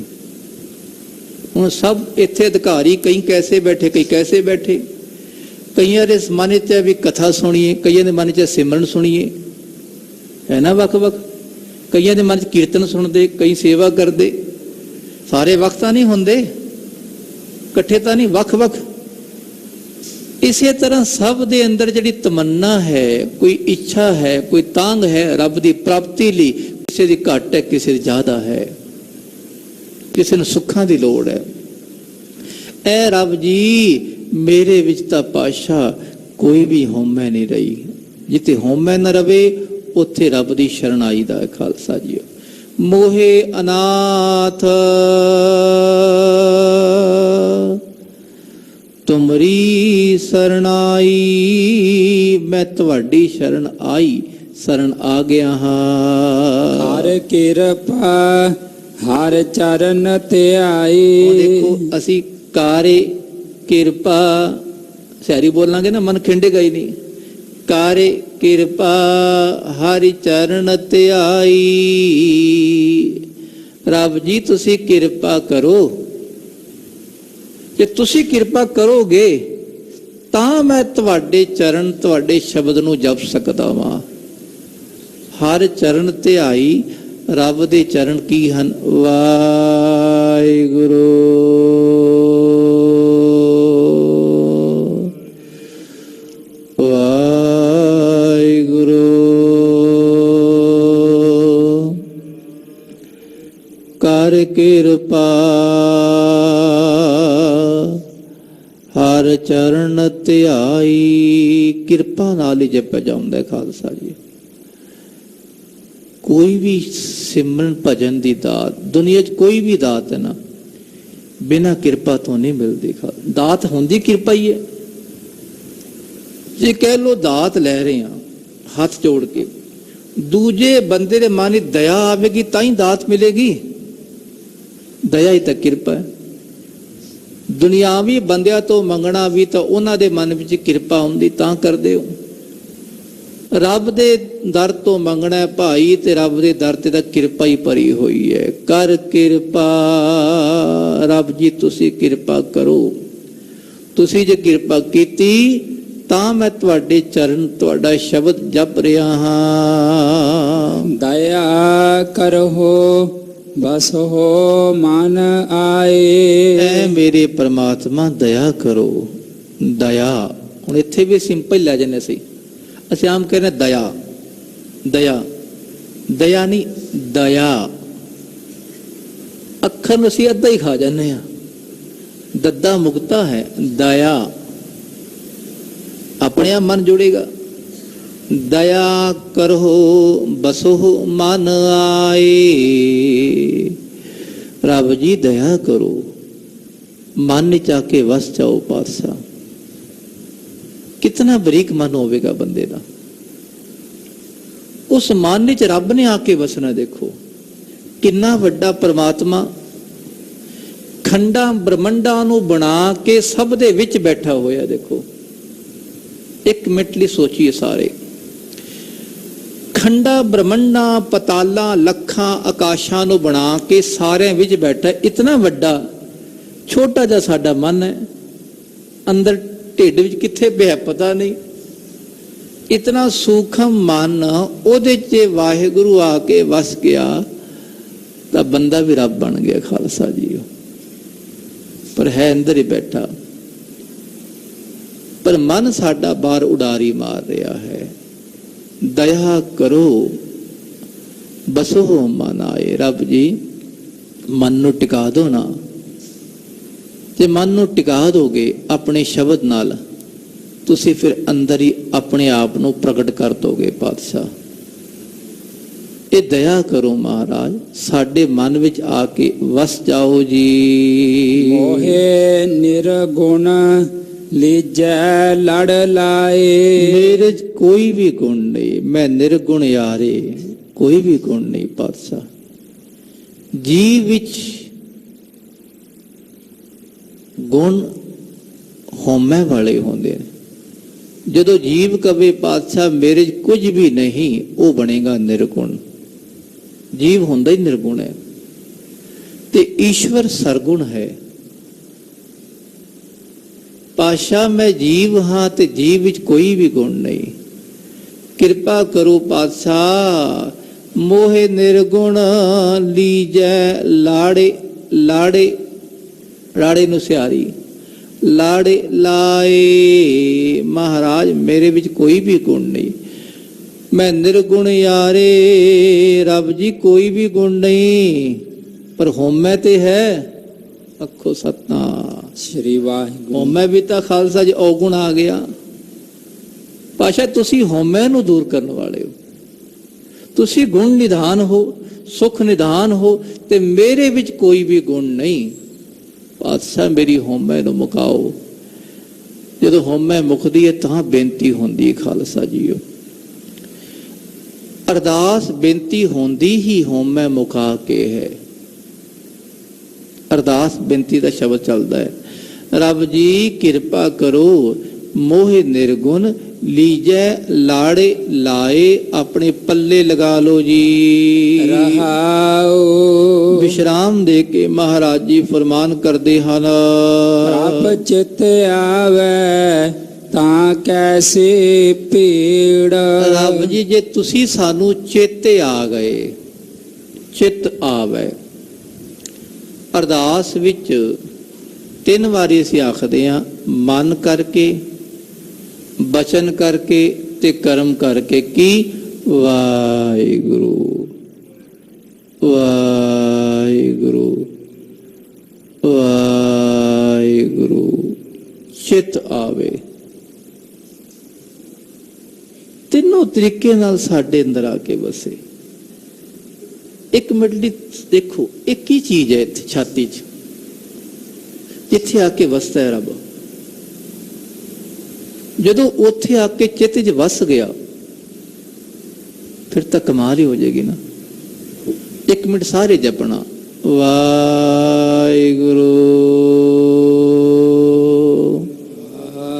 ਹੁਣ ਸਭ ਇੱਥੇ ਅਧਿਕਾਰੀ ਕਈ ਕੈਸੇ ਬੈਠੇ, ਕਈ ਕੈਸੇ ਬੈਠੇ। ਕਈਆਂ ਦੇ ਮਨ 'ਚ ਵੀ ਕਥਾ ਸੁਣੀਏ, ਕਈਆਂ ਦੇ ਮਨ 'ਚ ਸਿਮਰਨ ਸੁਣੀਏ, ਹੈ ਨਾ, ਵੱਖ ਵੱਖ। ਕਈਆਂ ਦੇ ਮਨ 'ਚ ਕੀਰਤਨ ਸੁਣਦੇ, ਕਈ ਸੇਵਾ ਕਰਦੇ। ਸਾਰੇ ਵਕਤ ਤਾਂ ਨਹੀਂ ਹੁੰਦੇ, ਇਕੱਠੇ ਤਾਂ ਨਹੀਂ, ਵੱਖ ਵੱਖ। ਇਸੇ ਤਰ੍ਹਾਂ ਸਭ ਦੇ ਅੰਦਰ ਜਿਹੜੀ ਤਮੰਨਾ ਹੈ, ਕੋਈ ਇੱਛਾ ਹੈ, ਕੋਈ ਤਾਂਘ ਹੈ ਰੱਬ ਦੀ ਪ੍ਰਾਪਤੀ ਲਈ। ਕਿਸੇ ਦੀ ਘੱਟ ਹੈ, ਕਿਸੇ ਦੀ ਜ਼ਿਆਦਾ ਹੈ, ਕਿਸੇ ਨੂੰ ਸੁੱਖਾਂ ਦੀ ਲੋੜ ਹੈ। ਐ ਰੱਬ ਜੀ ਮੇਰੇ ਵਿੱਚ ਤਾਂ ਪਾਤਸ਼ਾਹ ਕੋਈ ਵੀ ਹਉਮੈ ਨਹੀਂ ਰਹੀ। ਜਿੱਥੇ ਹਉਮੈ ਨਾ ਰਵੇ ਉੱਥੇ ਰੱਬ ਦੀ ਸ਼ਰਨ ਆਈਦਾ ਹੈ। ਖਾਲਸਾ ਜੀ, ਮੋਹੇ ਅਨਾਥ ਤੁਮਰੀ ਸਰਣਾਈ, ਮੈਂ ਤੁਹਾਡੀ ਸ਼ਰਨ ਆਈ, ਸ਼ਰਨ ਆ ਗਿਆ ਹਾਂ। ਹਰ ਕਿਰਪਾ ਹਰ ਚਰਨ ਧਿਆਈ। ਦੇਖੋ ਅਸੀਂ ਕਾਰੇ ਕਿਰਪਾ ਸਿਆਰੀ ਬੋਲਾਂਗੇ ਨਾ, ਮਨ ਖਿੰਡੇਗਾ ਹੀ ਨਹੀਂ। ਕਾਰੇ ਕਿਰਪਾ ਹਰਿ ਚਰਨ ਧਿਆਈ। ਰੱਬ ਜੀ ਤੁਸੀਂ ਕਿਰਪਾ ਕਰੋ। ਜੇ ਤੁਸੀਂ ਕਿਰਪਾ ਕਰੋਗੇ ਤਾਂ ਮੈਂ ਤੁਹਾਡੇ ਚਰਨ, ਤੁਹਾਡੇ ਸ਼ਬਦ ਨੂੰ ਜਪ ਸਕਦਾ ਵਾਂ। ਹਰ ਚਰਨ ਧਿਆਈ। ਰੱਬ ਦੇ ਚਰਨ ਕੀ ਹਨ? ਵਾਹਿਗੁਰੂ ਵਾਹਿਗੁਰੂ। ਕਰ ਕਿਰਪਾ ਹਰ ਚਰਨ ਧਿਆਈ। ਕਿਰਪਾ ਨਾਲ ਹੀ ਜਪਿਆ ਜਾਂਦਾ ਖਾਲਸਾ ਜੀ। ਕੋਈ ਵੀ ਸਿਮਰਨ ਭਜਨ ਦੀ ਦਾਤ ਦੁਨੀਆ 'ਚ ਕੋਈ ਵੀ ਦਾਤ ਹੈ ਨਾ, ਬਿਨਾਂ ਕਿਰਪਾ ਤੋਂ ਨਹੀਂ ਮਿਲਦੀ। ਦਾਤ ਹੁੰਦੀ ਕਿਰਪਾ ਹੀ ਹੈ। ਜੇ ਕਹਿ ਲੋ ਦਾਤ ਲੈ ਰਹੇ ਹਾਂ ਹੱਥ ਜੋੜ ਕੇ, ਦੂਜੇ ਬੰਦੇ ਦੇ ਮਨ 'ਚ ਦਇਆ ਆਵੇਗੀ ਤਾਂ ਹੀ ਦਾਤ ਮਿਲੇਗੀ। ਦਇਆ ਹੀ ਤਾਂ ਕਿਰਪਾ ਹੈ। ਦੁਨਿਆਵੀ ਬੰਦਿਆਂ ਤੋਂ ਮੰਗਣਾ ਵੀ ਤਾਂ ਉਹਨਾਂ ਦੇ ਮਨ ਵਿੱਚ ਕਿਰਪਾ ਹੁੰਦੀ ਤਾਂ ਕਰਦੇ ਹੋ। ਰੱਬ ਦੇ ਦਰ ਤੋਂ ਮੰਗਣਾ ਹੈ ਭਾਈ, ਤੇ ਰੱਬ ਦੇ ਦਰ ਤੇ ਤਾਂ ਕਿਰਪਾ ਹੀ ਭਰੀ ਹੋਈ ਹੈ। ਕਰ ਕਿਰਪਾ ਰੱਬ ਜੀ, ਤੁਸੀਂ ਕਿਰਪਾ ਕਰੋ। ਤੁਸੀਂ ਜੇ ਕਿਰਪਾ ਕੀਤੀ ਤਾਂ ਮੈਂ ਤੁਹਾਡੇ ਚਰਨ, ਤੁਹਾਡਾ ਸ਼ਬਦ ਜਪ ਰਿਹਾ ਹਾਂ। ਦਇਆ ਕਰੋ ਬਸ ਹੋ ਮਨ ਆਏ। ਐ ਮੇਰੇ ਪ੍ਰਮਾਤਮਾ ਦਇਆ ਕਰੋ। ਦਇਆ ਹੁਣ ਇੱਥੇ ਵੀ ਸਿੰਪਲ ਲੈ ਜਾਂਦੇ ਅਸੀਂ ਆਮ ਕਹਿੰਦੇ ਦਇਆ, ਦਇਆ, ਦਇਆ ਨਹੀਂ ਦਇਆ। ਅੱਖਰ ਨੂੰ ਅਸੀਂ ਅੱਧਾ ਹੀ ਖਾ ਜਾਂਦੇ ਹਾਂ। ਦੱਦਾ ਮੁਕਤਾ ਹੈ, ਦਇਆ ਆਪਣੇ ਆਪ ਮਨ ਜੁੜੇਗਾ। ਦਇਆ ਕਰੋ ਬਸੋ ਮਨ ਆਏ। ਰੱਬ ਜੀ ਦਇਆ ਕਰੋ, ਮਨ ਚ ਆ ਕੇ ਵਸ ਜਾਓ ਪਾਤਸ਼ਾਹ। ਕਿਤਨਾ ਬਰੀਕ ਮਨ ਹੋਵੇਗਾ ਬੰਦੇ ਦਾ, ਉਸ ਮਨ ਵਿੱਚ ਰੱਬ ਨੇ ਆ ਕੇ ਵਸਣਾ। ਦੇਖੋ ਕਿੰਨਾ ਵੱਡਾ ਪਰਮਾਤਮਾ ਖੰਡਾਂ ਬ੍ਰਹਮੰਡਾਂ ਨੂੰ ਬਣਾ ਕੇ ਸਭ ਦੇ ਵਿੱਚ ਬੈਠਾ ਹੋਇਆ। ਦੇਖੋ ਇੱਕ ਮਿੰਟ ਲਈ ਸੋਚੀਏ, ਸਾਰੇ ਖੰਡਾਂ ਬ੍ਰਹਮੰਡਾਂ ਪਤਾਲਾਂ ਲੱਖਾਂ ਆਕਾਸ਼ਾਂ ਨੂੰ ਬਣਾ ਕੇ ਸਾਰਿਆਂ ਵਿੱਚ ਬੈਠਾ। ਇਤਨਾ ਵੱਡਾ, ਛੋਟਾ ਜਿਹਾ ਸਾਡਾ ਮਨ ਹੈ, ਅੰਦਰ ਢਿੱਡ ਵਿੱਚ ਕਿੱਥੇ ਪਿਆ ਪਤਾ ਨਹੀਂ। ਇਤਨਾ ਸੂਖਮ ਮਨ, ਉਹਦੇ 'ਚ ਵਾਹਿਗੁਰੂ ਆ ਕੇ ਵਸ ਗਿਆ ਤਾਂ ਬੰਦਾ ਵੀ ਰੱਬ ਬਣ ਗਿਆ ਖਾਲਸਾ ਜੀ। ਪਰ ਹੈ ਅੰਦਰ ਹੀ ਬੈਠਾ, ਪਰ ਮਨ ਸਾਡਾ ਬਾਹਰ ਉਡਾਰੀ ਮਾਰ ਰਿਹਾ ਹੈ। ਦਇਆ ਕਰੋ ਬਸੋ ਮਨ ਆਏ। ਰੱਬ ਜੀ ਮਨ ਨੂੰ ਟਿਕਾ ਦੋ ਨਾ। ਜੇ ਮਨ ਨੂੰ ਟਿਕਾ ਦੋਗੇ ਆਪਣੇ ਸ਼ਬਦ ਨਾਲ, ਤੁਸੀਂ ਫਿਰ ਅੰਦਰ ਹੀ ਆਪਣੇ ਆਪ ਨੂੰ ਪ੍ਰਗਟ ਕਰ ਦੋਗੇ ਪਾਤਸ਼ਾਹ। ਇਹ ਦਇਆ ਕਰੋ ਮਹਾਰਾਜ, ਸਾਡੇ ਮਨ ਵਿੱਚ ਆ ਕੇ ਵਸ ਜਾਓ ਜੀ। ਮੋਹੇ ਨਿਰਗੁਣ ਲੀਜੈ ਲੜ ਲਾਏ। ਮੇਰੇ 'ਚ ਕੋਈ ਵੀ ਗੁਣ ਨਹੀਂ, ਮੈਂ ਨਿਰਗੁਣ ਯਾਰੇ, ਕੋਈ ਵੀ ਗੁਣ ਨਹੀਂ ਪਾਤਸ਼ਾਹ। ਜੀਵ ਵਿੱਚ ਗੁਣ ਹਉਮੈ ਵਾਲੇ ਹੁੰਦੇ ਨੇ। ਜਦੋਂ ਜੀਵ ਕਵੇ ਪਾਤਸ਼ਾਹ ਮੇਰੇ 'ਚ ਕੁਝ ਵੀ ਨਹੀਂ, ਉਹ ਬਣੇਗਾ ਨਿਰਗੁਣ। ਜੀਵ ਹੁੰਦਾ ਹੀ ਨਿਰਗੁਣ ਹੈ ਤੇ ਈਸ਼ਵਰ ਸਰਗੁਣ ਹੈ। ਪਾਤਸ਼ਾਹ ਮੈਂ ਜੀਵ ਹਾਂ ਤੇ ਜੀਵ ਵਿੱਚ ਕੋਈ ਵੀ ਗੁਣ ਨਹੀਂ, ਕਿਰਪਾ ਕਰੋ ਪਾਤਸ਼ਾਹ। ਮੋਹੇ ਨਿਰਗੁਣ ਲੀਜੈ ਲਾੜੇ, ਲਾੜੇ ਲਾੜੇ ਨੂੰ ਸਿਆਰੀ, ਲਾੜੇ ਲਾਏ। ਮਹਾਰਾਜ ਮੇਰੇ ਵਿੱਚ ਕੋਈ ਵੀ ਗੁਣ ਨਹੀਂ, ਮੈਂ ਨਿਰਗੁਣ ਯਾਰੇ। ਰੱਬ ਜੀ ਕੋਈ ਵੀ ਗੁਣ ਨਹੀਂ, ਪਰ ਹਉਮੈ ਤੇ ਹੈ। ਅੱਖੋ ਸਤਨਾਮ ਸ੍ਰੀ ਵਾਹਿਗੁਰੂ। ਹਉਮੈ ਵੀ ਤਾਂ ਖਾਲਸਾ ਜੀ ਔਗੁਣ ਆ ਗਿਆ। ਪਾਸ਼ਾ ਤੁਸੀਂ ਹਉਮੈ ਨੂੰ ਦੂਰ ਕਰਨ ਵਾਲੇ ਹੋ, ਤੁਸੀਂ ਗੁਣ ਨਿਧਾਨ ਹੋ, ਸੁਖ ਨਿਧਾਨ ਹੋ, ਤੇ ਮੇਰੇ ਵਿੱਚ ਕੋਈ ਵੀ ਗੁਣ ਨਹੀਂ। ਪਾਤਸ਼ਾਹ ਮੇਰੀ ਹਉਮੈ ਨੂੰ ਮੁਕਾਓ। ਜਦੋਂ ਹਉਮੈ ਮੁਕਦੀ ਹੈ ਤਾਂ ਬੇਨਤੀ ਹੁੰਦੀ ਖਾਲਸਾ ਜੀਓ। ਅਰਦਾਸ ਬੇਨਤੀ ਹੁੰਦੀ ਹੀ ਹਉਮੈ ਮੁਕਾ ਕੇ ਹੈ। ਅਰਦਾਸ ਬੇਨਤੀ ਦਾ ਸ਼ਬਦ ਚੱਲਦਾ ਹੈ। ਰੱਬ ਜੀ ਕਿਰਪਾ ਕਰੋ, ਮੋਹਿ ਨਿਰਗੁਣ ਲੀਜੈ ਲਾੜੇ ਲਾਏ। ਆਪਣੇ ਪੱਲੇ ਲਗਾ ਲੋ ਜੀ। ਰਹਾਉ ਵਿਸ਼ਰਾਮ ਦੇ ਕੇ ਮਹਾਰਾਜ ਜੀ ਫਰਮਾਨ ਕਰਦੇ ਹਨ। ਪ੍ਰਭ ਚਿਤ ਆਵੈ ਤਾਂ ਕੈਸੀ ਪੀੜ। ਰੱਬ ਜੀ ਜੇ ਤੁਸੀਂ ਸਾਨੂੰ ਚੇਤੇ ਆ ਗਏ, ਚਿੱਤ ਆਵੈ। ਅਰਦਾਸ ਵਿੱਚ 3 ਵਾਰੀ ਅਸੀਂ ਆਖਦੇ ਹਾਂ, ਮਨ ਕਰਕੇ, ਬਚਨ ਕਰਕੇ ਤੇ ਕਰਮ ਕਰਕੇ। ਕੀ? ਵਾਹਿਗੁਰੂ ਵਾਹਿਗੁਰੂ ਵਾਹਿਗੁਰੂ। ਚਿੱਤ ਆਵੇ। ਤਿੰਨੋਂ ਤਰੀਕੇ ਨਾਲ ਸਾਡੇ ਅੰਦਰ ਆ ਕੇ ਵਸੇ। ਇੱਕ ਮਿੰਟ ਲਈ ਦੇਖੋ, ਇਹ ਕੀ ਚੀਜ਼ ਹੈ ਇੱਥੇ ਛਾਤੀ 'ਚ, ਜਿੱਥੇ ਆ ਕੇ ਵਸਦਾ ਹੈ ਰੱਬ। ਜਦੋਂ ਉੱਥੇ ਆ ਕੇ ਚਿੱਤ 'ਚ ਵਸ ਗਿਆ, ਫਿਰ ਤਾਂ ਕਮਾਲ ਹੀ ਹੋ ਜਾਏਗੀ ਨਾ। 1 ਮਿੰਟ ਸਾਰੇ ਜਪਣਾ, ਵਾਹਿਗੁਰੂ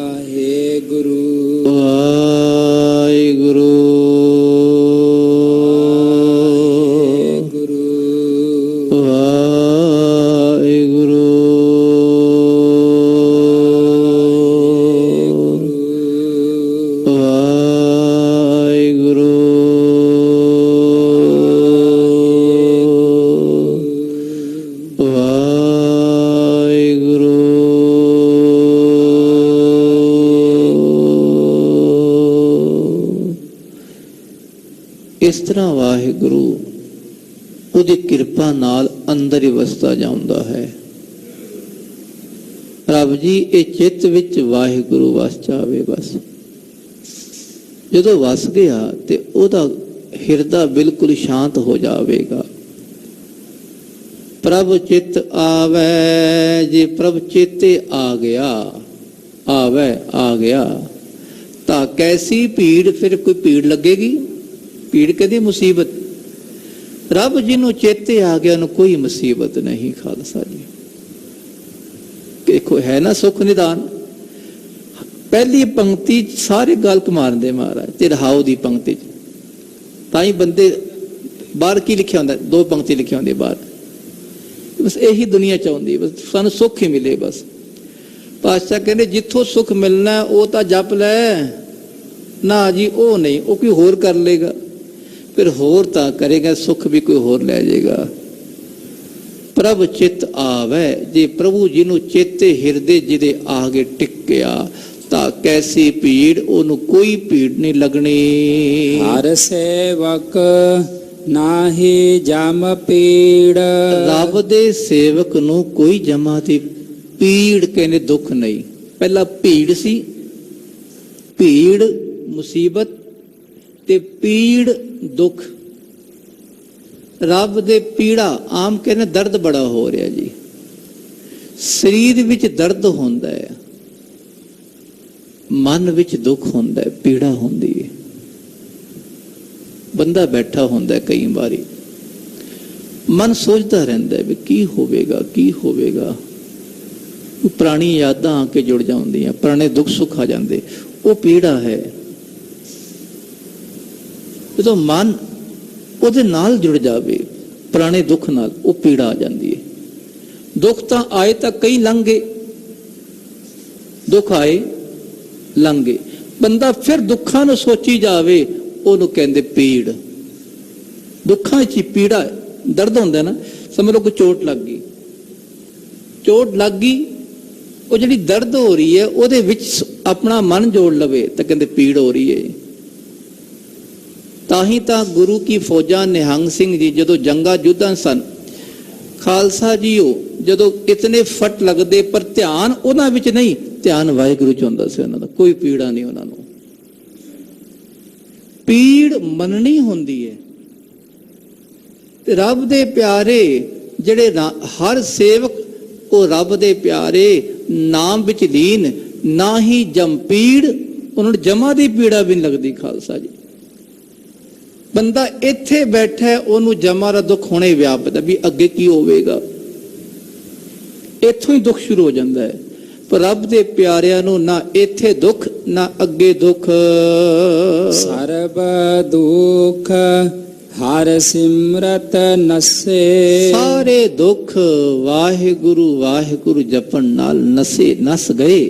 ਵਾਹਿਗੁਰੂ ਵਾਹਿਗੁਰੂ ਇਸ ਤਰ੍ਹਾਂ ਵਾਹਿਗੁਰੂ ਉਹਦੀ ਕਿਰਪਾ ਨਾਲ ਅੰਦਰ ਹੀ ਵਸਦਾ ਜਾਂਦਾ ਹੈ। ਰੱਬ ਜੀ ਇਹ ਚਿੱਤ ਵਿੱਚ ਵਾਹਿਗੁਰੂ ਵਸ ਜਾਵੇ ਬਸ। ਜਦੋਂ ਵਸ ਗਿਆ ਤੇ ਉਹਦਾ ਹਿਰਦਾ ਬਿਲਕੁਲ ਸ਼ਾਂਤ ਹੋ ਜਾਵੇਗਾ। ਪ੍ਰਭ ਚਿੱਤ ਆਵੈ, ਜੇ ਪ੍ਰਭ ਚੇਤੇ ਆ ਗਿਆ, ਆਵੈ ਆ ਗਿਆ, ਤਾਂ ਕੈਸੀ ਭੀੜ। ਫਿਰ ਕੋਈ ਭੀੜ ਲੱਗੇਗੀ? ਭੀੜ ਕਦੀ ਮੁਸੀਬਤ। ਰੱਬ ਜਿਹਨੂੰ ਚੇਤੇ ਆ ਗਿਆ ਉਹਨੂੰ ਕੋਈ ਮੁਸੀਬਤ ਨਹੀਂ ਖਾਲਸਾ ਜੀ। ਦੇਖੋ ਹੈ ਨਾ ਸੁਖ ਨਿਦਾਨ। ਪਹਿਲੀ ਪੰਕਤੀ ਚ ਸਾਰੇ ਗੱਲ ਮਾਰਦੇ ਮਹਾਰਾਜ ਤੇ ਰਹਾਉ ਦੀ ਪੰਕਤੀ ਚ। ਤਾਂ ਹੀ ਬੰਦੇ ਬਾਹਰ ਕੀ ਲਿਖਿਆ ਹੁੰਦਾ? 2 ਪੰਕਤੀ ਲਿਖਿਆ ਹੁੰਦੀ ਬਾਹਰ। ਬਸ ਇਹੀ ਦੁਨੀਆ ਚਾਹੁੰਦੀ, ਬਸ ਸਾਨੂੰ ਸੁੱਖ ਹੀ ਮਿਲੇ ਬਸ। ਪਾਤਸ਼ਾਹ ਕਹਿੰਦੇ ਜਿੱਥੋਂ ਸੁੱਖ ਮਿਲਣਾ ਉਹ ਤਾਂ ਜਪ ਲੈ ਨਾ ਜੀ, ਉਹ ਨਹੀਂ, ਉਹ ਕੋਈ ਹੋਰ ਕਰ ਲੇਗਾ। ਫਿਰ ਹੋਰ ਤਾਂ ਕਰੇਗਾ, ਸੁੱਖ ਵੀ ਕੋਈ ਹੋਰ ਲੈ ਜਾਏਗਾ। ਪ੍ਰਭ ਚਿੱਤ ਆਵੈ, ਜੇ ਪ੍ਰਭੂ ਜੀ ਨੂੰ ਚੇਤੇ ਹਿਰਦੇ ਜਿਹਦੇ ਆਗੇ ਟਿਕਿਆ, ਤਾਂ ਕੈਸੀ ਭੀੜ, ਉਹਨੂੰ ਕੋਈ ਭੀੜ ਨਹੀਂ ਲੱਗਣੀ। ਹਰ ਸੇਵਕ ਨਾਹੀ ਜਮ ਪੀੜ। ਰੱਬ ਦੇ ਸੇਵਕ ਨੂੰ ਕੋਈ ਜਮਾ ਦੀ ਪੀੜ ਕਹਿੰਦੇ ਦੁੱਖ ਨਹੀਂ। ਪਹਿਲਾਂ ਭੀੜ ਸੀ, ਭੀੜ ਮੁਸੀਬਤ ਤੇ ਪੀੜ ਦੁੱਖ। ਰੱਬ ਦੇ ਪੀੜਾ, ਆਮ ਕਹਿੰਦੇ ਦਰਦ ਬੜਾ ਹੋ ਰਿਹਾ ਜੀ, ਸਰੀਰ ਵਿੱਚ ਦਰਦ ਹੁੰਦਾ ਹੈ, ਮਨ ਵਿੱਚ ਦੁੱਖ ਹੁੰਦਾ ਹੈ, ਪੀੜਾ ਹੁੰਦੀ ਹੈ। ਬੰਦਾ ਬੈਠਾ ਹੁੰਦਾ ਕਈ ਵਾਰੀ, ਮਨ ਸੋਚਦਾ ਰਹਿੰਦਾ ਵੀ ਕੀ ਹੋਵੇਗਾ, ਕੀ ਹੋਵੇਗਾ। ਪੁਰਾਣੀ ਯਾਦਾਂ ਆ ਕੇ ਜੁੜ ਜਾਂਦੀਆਂ, ਪੁਰਾਣੇ ਦੁੱਖ ਸੁੱਖ ਆ ਜਾਂਦੇ, ਉਹ ਪੀੜਾ ਹੈ। ਜਦੋਂ ਮਨ ਉਹਦੇ ਨਾਲ ਜੁੜ ਜਾਵੇ, ਪੁਰਾਣੇ ਦੁੱਖ ਨਾਲ, ਉਹ ਪੀੜਾ ਆ ਜਾਂਦੀ ਹੈ। ਦੁੱਖ ਤਾਂ ਆਏ ਤਾਂ ਕਈ ਲੰਘ ਗਏ, ਦੁੱਖ ਆਏ ਲੰਘ ਗਏ, ਬੰਦਾ ਫਿਰ ਦੁੱਖਾਂ ਨੂੰ ਸੋਚੀ ਜਾਵੇ, ਉਹਨੂੰ ਕਹਿੰਦੇ ਪੀੜ। ਦੁੱਖਾਂ 'ਚ ਹੀ ਪੀੜਾ, ਦਰਦ ਹੁੰਦਾ ਨਾ। ਸਮਝ ਲਓ ਕੋਈ ਚੋਟ ਲੱਗ ਗਈ, ਚੋਟ ਲੱਗ ਗਈ, ਉਹ ਜਿਹੜੀ ਦਰਦ ਹੋ ਰਹੀ ਹੈ ਉਹਦੇ ਵਿੱਚ ਆਪਣਾ ਮਨ ਜੋੜ ਲਵੇ ਤਾਂ ਕਹਿੰਦੇ ਪੀੜ ਹੋ ਰਹੀ ਹੈ। ਤਾਂ ਹੀ ਤਾਂ ਗੁਰੂ ਕੀ ਫੌਜਾਂ, ਨਿਹੰਗ ਸਿੰਘ ਜੀ ਜਦੋਂ ਜੰਗਾਂ ਯੁੱਧਾਂ ਸਨ, ਖਾਲਸਾ ਜੀ ਉਹ ਜਦੋਂ ਇਤਨੇ ਫਟ ਲੱਗਦੇ, ਪਰ ਧਿਆਨ ਉਹਨਾਂ ਵਿੱਚ ਨਹੀਂ, ਧਿਆਨ ਵਾਹਿਗੁਰੂ ਚ ਹੁੰਦਾ ਸੀ ਉਹਨਾਂ ਦਾ, ਕੋਈ ਪੀੜਾ ਨਹੀਂ ਉਹਨਾਂ ਨੂੰ। ਪੀੜ ਮੰਨਣੀ ਹੁੰਦੀ ਹੈ। ਤੇ ਰੱਬ ਦੇ ਪਿਆਰੇ ਜਿਹੜੇ ਹਰ ਸੇਵਕ, ਉਹ ਰੱਬ ਦੇ ਪਿਆਰੇ ਨਾਮ ਵਿੱਚ ਲੀਨ, ਨਾ ਹੀ ਜਮ ਪੀੜ, ਉਹਨਾਂ ਨੂੰ ਜਮਾ ਦੀ ਪੀੜਾ ਵੀ ਨਹੀਂ ਲੱਗਦੀ। ਖਾਲਸਾ ਜੀ, ਬੰਦਾ ਇੱਥੇ ਬੈਠਾ, ਉਹਨੂੰ ਜਮਾ ਦਾ ਦੁੱਖ ਹੋਣੇ ਵਿਆਪਦਾ ਵੀ ਅੱਗੇ ਕੀ ਹੋਵੇਗਾ, ਇੱਥੋਂ ਹੀ ਦੁੱਖ ਸ਼ੁਰੂ ਹੋ ਜਾਂਦਾ ਹੈ। ਪਰ ਰੱਬ ਦੇ ਪਿਆਰਿਆਂ ਨੂੰ ਨਾ ਇੱਥੇ ਦੁੱਖ, ਨਾ ਅੱਗੇ ਦੁੱਖ। ਸਰਬ ਦੁੱਖ ਹਰ ਸਿਮਰਤ ਨਸੇ, ਸਾਰੇ ਦੁੱਖ ਵਾਹਿਗੁਰੂ ਵਾਹਿਗੁਰੂ ਜਪਣ ਨਾਲ ਨਸੇ, ਨਸ ਗਏ,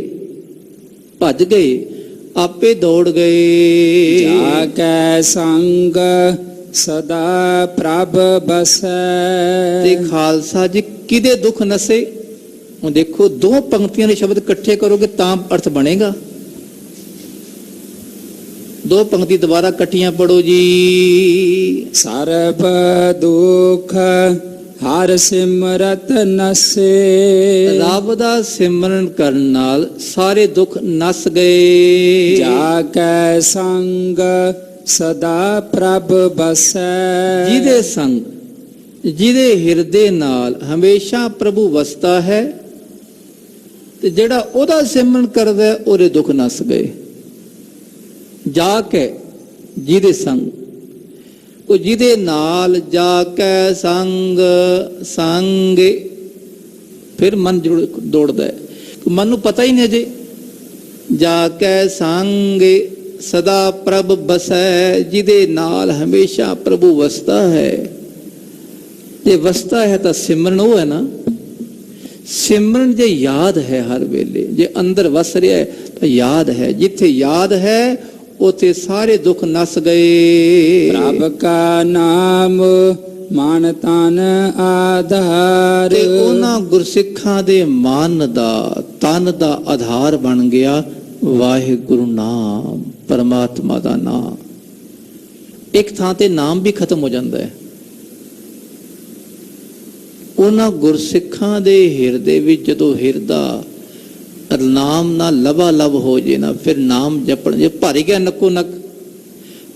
ਭੱਜ ਗਏ, ਆਪੇ ਦੌੜ ਗਏ। ਜਾ ਕੈ ਸੰਗ ਸਦਾ ਪ੍ਰਭ ਬਸੈ। ਤੇ ਖਾਲਸਾ ਜੀ ਕਿਹਦੇ ਦੁੱਖ ਨਸੇ? ਹੁਣ ਦੇਖੋ, ਦੋ ਪੰਕਤੀਆਂ ਦੇ ਸ਼ਬਦ ਇਕੱਠੇ ਕਰੋਗੇ ਤਾਂ ਅਰਥ ਬਣੇਗਾ। ਦੋ ਪੰਕਤੀ ਦੁਬਾਰਾ ਇਕੱਠੀਆਂ ਪੜੋ ਜੀ। ਸਰਬ ਦੁੱਖ ਹਰ ਸਿਮਰਤ ਨਸੇ, ਰੱਬ ਦਾ ਸਿਮਰਨ ਕਰਨ ਨਾਲ ਸਾਰੇ ਦੁੱਖ ਨਸ ਗਏ। ਜਾ ਕੈ ਸੰਗ ਸਦਾ ਪ੍ਰਭ ਬਸੈ। ਜਿਹਦੇ ਸੰਗ, ਜਿਹਦੇ ਹਿਰਦੇ ਨਾਲ ਹਮੇਸ਼ਾ ਪ੍ਰਭੂ ਵਸਦਾ ਹੈ, ਤੇ ਜਿਹੜਾ ਉਹਦਾ ਸਿਮਰਨ ਕਰਦਾ, ਉਹਦੇ ਦੁੱਖ ਨਸ ਗਏ। ਜਾ ਕੇ ਜਿਹਦੇ ਸੰਗ, ਉਹ ਜਿਹਦੇ ਨਾਲ ਜਾ ਕੇ ਸੰਗ, ਸੰਗੇ, ਫਿਰ ਮਨ ਦੌੜਦਾ ਹੈ। ਮਨ ਨੂੰ ਪਤਾ ਹੀ ਨਹੀਂ ਅਜੇ, ਜਾ ਕੇ ਸੰਗੇ ਸਦਾ ਪ੍ਰਭ ਬਸੈ, ਜਿਹਦੇ ਨਾਲ ਹਮੇਸ਼ਾ ਪ੍ਰਭੂ ਵਸਦਾ ਹੈ। ਜੇ ਵਸਦਾ ਹੈ ਤਾਂ ਸਿਮਰਨ ਉਹ ਹੈ ਨਾ। ਸਿਮਰਨ ਜੇ ਯਾਦ ਹੈ ਹਰ ਵੇਲੇ, ਜੇ ਅੰਦਰ ਵਸ ਰਿਹਾ ਹੈ ਤਾਂ ਯਾਦ ਹੈ। ਜਿੱਥੇ ਯਾਦ ਹੈ ਉਥੇ ਸਾਰੇ ਦੁੱਖ ਨਸ ਗਏ। ਪ੍ਰਭ ਕਾ ਨਾਮ ਮਨ ਤਨ ਆਧਾਰ, ਤੇ ਉਹਨਾਂ ਗੁਰਸਿੱਖਾਂ ਦੇ ਮਨ ਦਾ, ਤਨ ਦਾ ਆਧਾਰ ਬਣ ਗਿਆ ਵਾਹਿਗੁਰੂ ਨਾਮ, ਪਰਮਾਤਮਾ ਦਾ ਨਾਮ। ਇੱਕ ਥਾਂ ਤੇ ਨਾਮ ਵੀ ਖਤਮ ਹੋ ਜਾਂਦਾ ਹੈ। ਉਹਨਾਂ ਗੁਰਸਿੱਖਾਂ ਦੇ ਹਿਰਦੇ ਵਿੱਚ ਜਦੋਂ ਹਿਰਦਾ ਨਾਮ ਨਾਲ ਲਵਾ ਲਵ ਹੋ ਜੇ ਨਾ, ਫਿਰ ਨਾਮ ਜਪਣ, ਜੇ ਭਰ ਗਿਆ ਨੱਕੋ ਨੱਕ,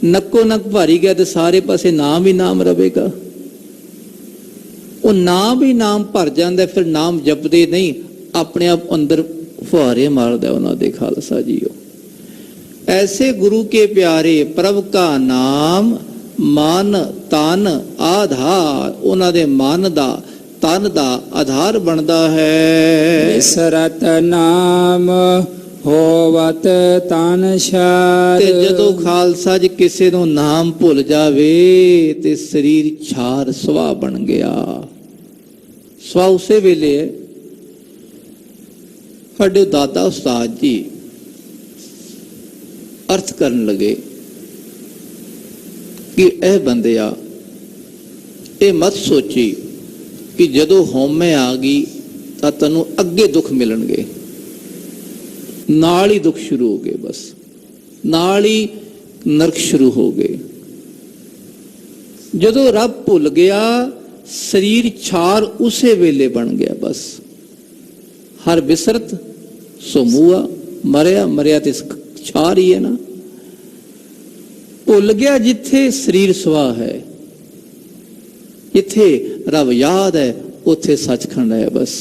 ਨੱਕੋ ਨੱਕ ਭਰੀ ਗਿਆ ਤੇ ਸਾਰੇ ਪਾਸੇ ਨਾਮ ਹੀ ਨਾਮ ਰਵੇਗਾ। ਉਹ ਨਾਮ ਹੀ ਨਾਮ ਭਰ ਜਾਂਦਾ, ਫਿਰ ਨਾਮ ਜਪਦੇ ਨਹੀਂ, ਆਪਣੇ ਆਪ ਅੰਦਰ ਫੁਹਾਰੇ ਮਾਰਦਾ ਉਹਨਾਂ ਦੇ। ਖਾਲਸਾ ਜੀਓ, ਐਸੇ ਗੁਰੂ ਕੇ ਪਿਆਰੇ ਪ੍ਰਭ ਕਾ ਨਾਮ ਮਨ ਤਨ ਆਧਾਰ, ਉਹਨਾਂ ਦੇ ਮਨ ਦਾ, ਤਨ ਦਾ ਆਧਾਰ ਬਣਦਾ ਹੈ। ਵਿਸਰਤ ਨਾਮ ਹੋਵਤ ਤਨ ਛਾਰ, ਤੇ ਜਦੋਂ ਖਾਲਸਾ ਜੀ ਕਿਸੇ ਨੂੰ ਨਾਮ ਭੁੱਲ ਜਾਵੇ ਤੇ ਸਰੀਰ ਛਾਰ ਸੁਆਹ ਬਣ ਗਿਆ। ਸੁਆਹ ਉਸੇ ਵੇਲੇ ਹੈ। ਸਾਡੇ ਦਾਦਾ ਉਸਤਾਦ ਜੀ ਅਰਥ ਕਰਨ ਲੱਗੇ ਕਿ ਇਹ ਬੰਦਿਆ, ਇਹ ਮਤ ਸੋਚੀ ਕਿ ਜਦੋਂ ਹਉਮੈ ਆ ਗਈ ਤਾਂ ਤੈਨੂੰ ਅੱਗੇ ਦੁੱਖ ਮਿਲਣਗੇ। ਨਾਲ ਹੀ ਦੁੱਖ ਸ਼ੁਰੂ ਹੋ ਗਏ, ਬਸ ਨਾਲ ਹੀ ਨਰਕ ਸ਼ੁਰੂ ਹੋ ਗਏ। ਜਦੋਂ ਰੱਬ ਭੁੱਲ ਗਿਆ, ਸਰੀਰ ਛਾਰ ਉਸੇ ਵੇਲੇ ਬਣ ਗਿਆ। ਬਸ ਹਰ ਬਿਸਰਤ ਸੋ ਮੂਆ, ਮਰਿਆ ਮਰਿਆ ਤੇ ਛਾਰ ਹੀ ਹੈ ਨਾ। ਭੁੱਲ ਗਿਆ ਜਿੱਥੇ ਸਰੀਰ ਸੁਆਹ ਹੈ। ਜਿੱਥੇ ਰੱਬ ਯਾਦ ਹੈ ਉੱਥੇ ਸੱਚਖੰਡ ਹੈ। ਬਸ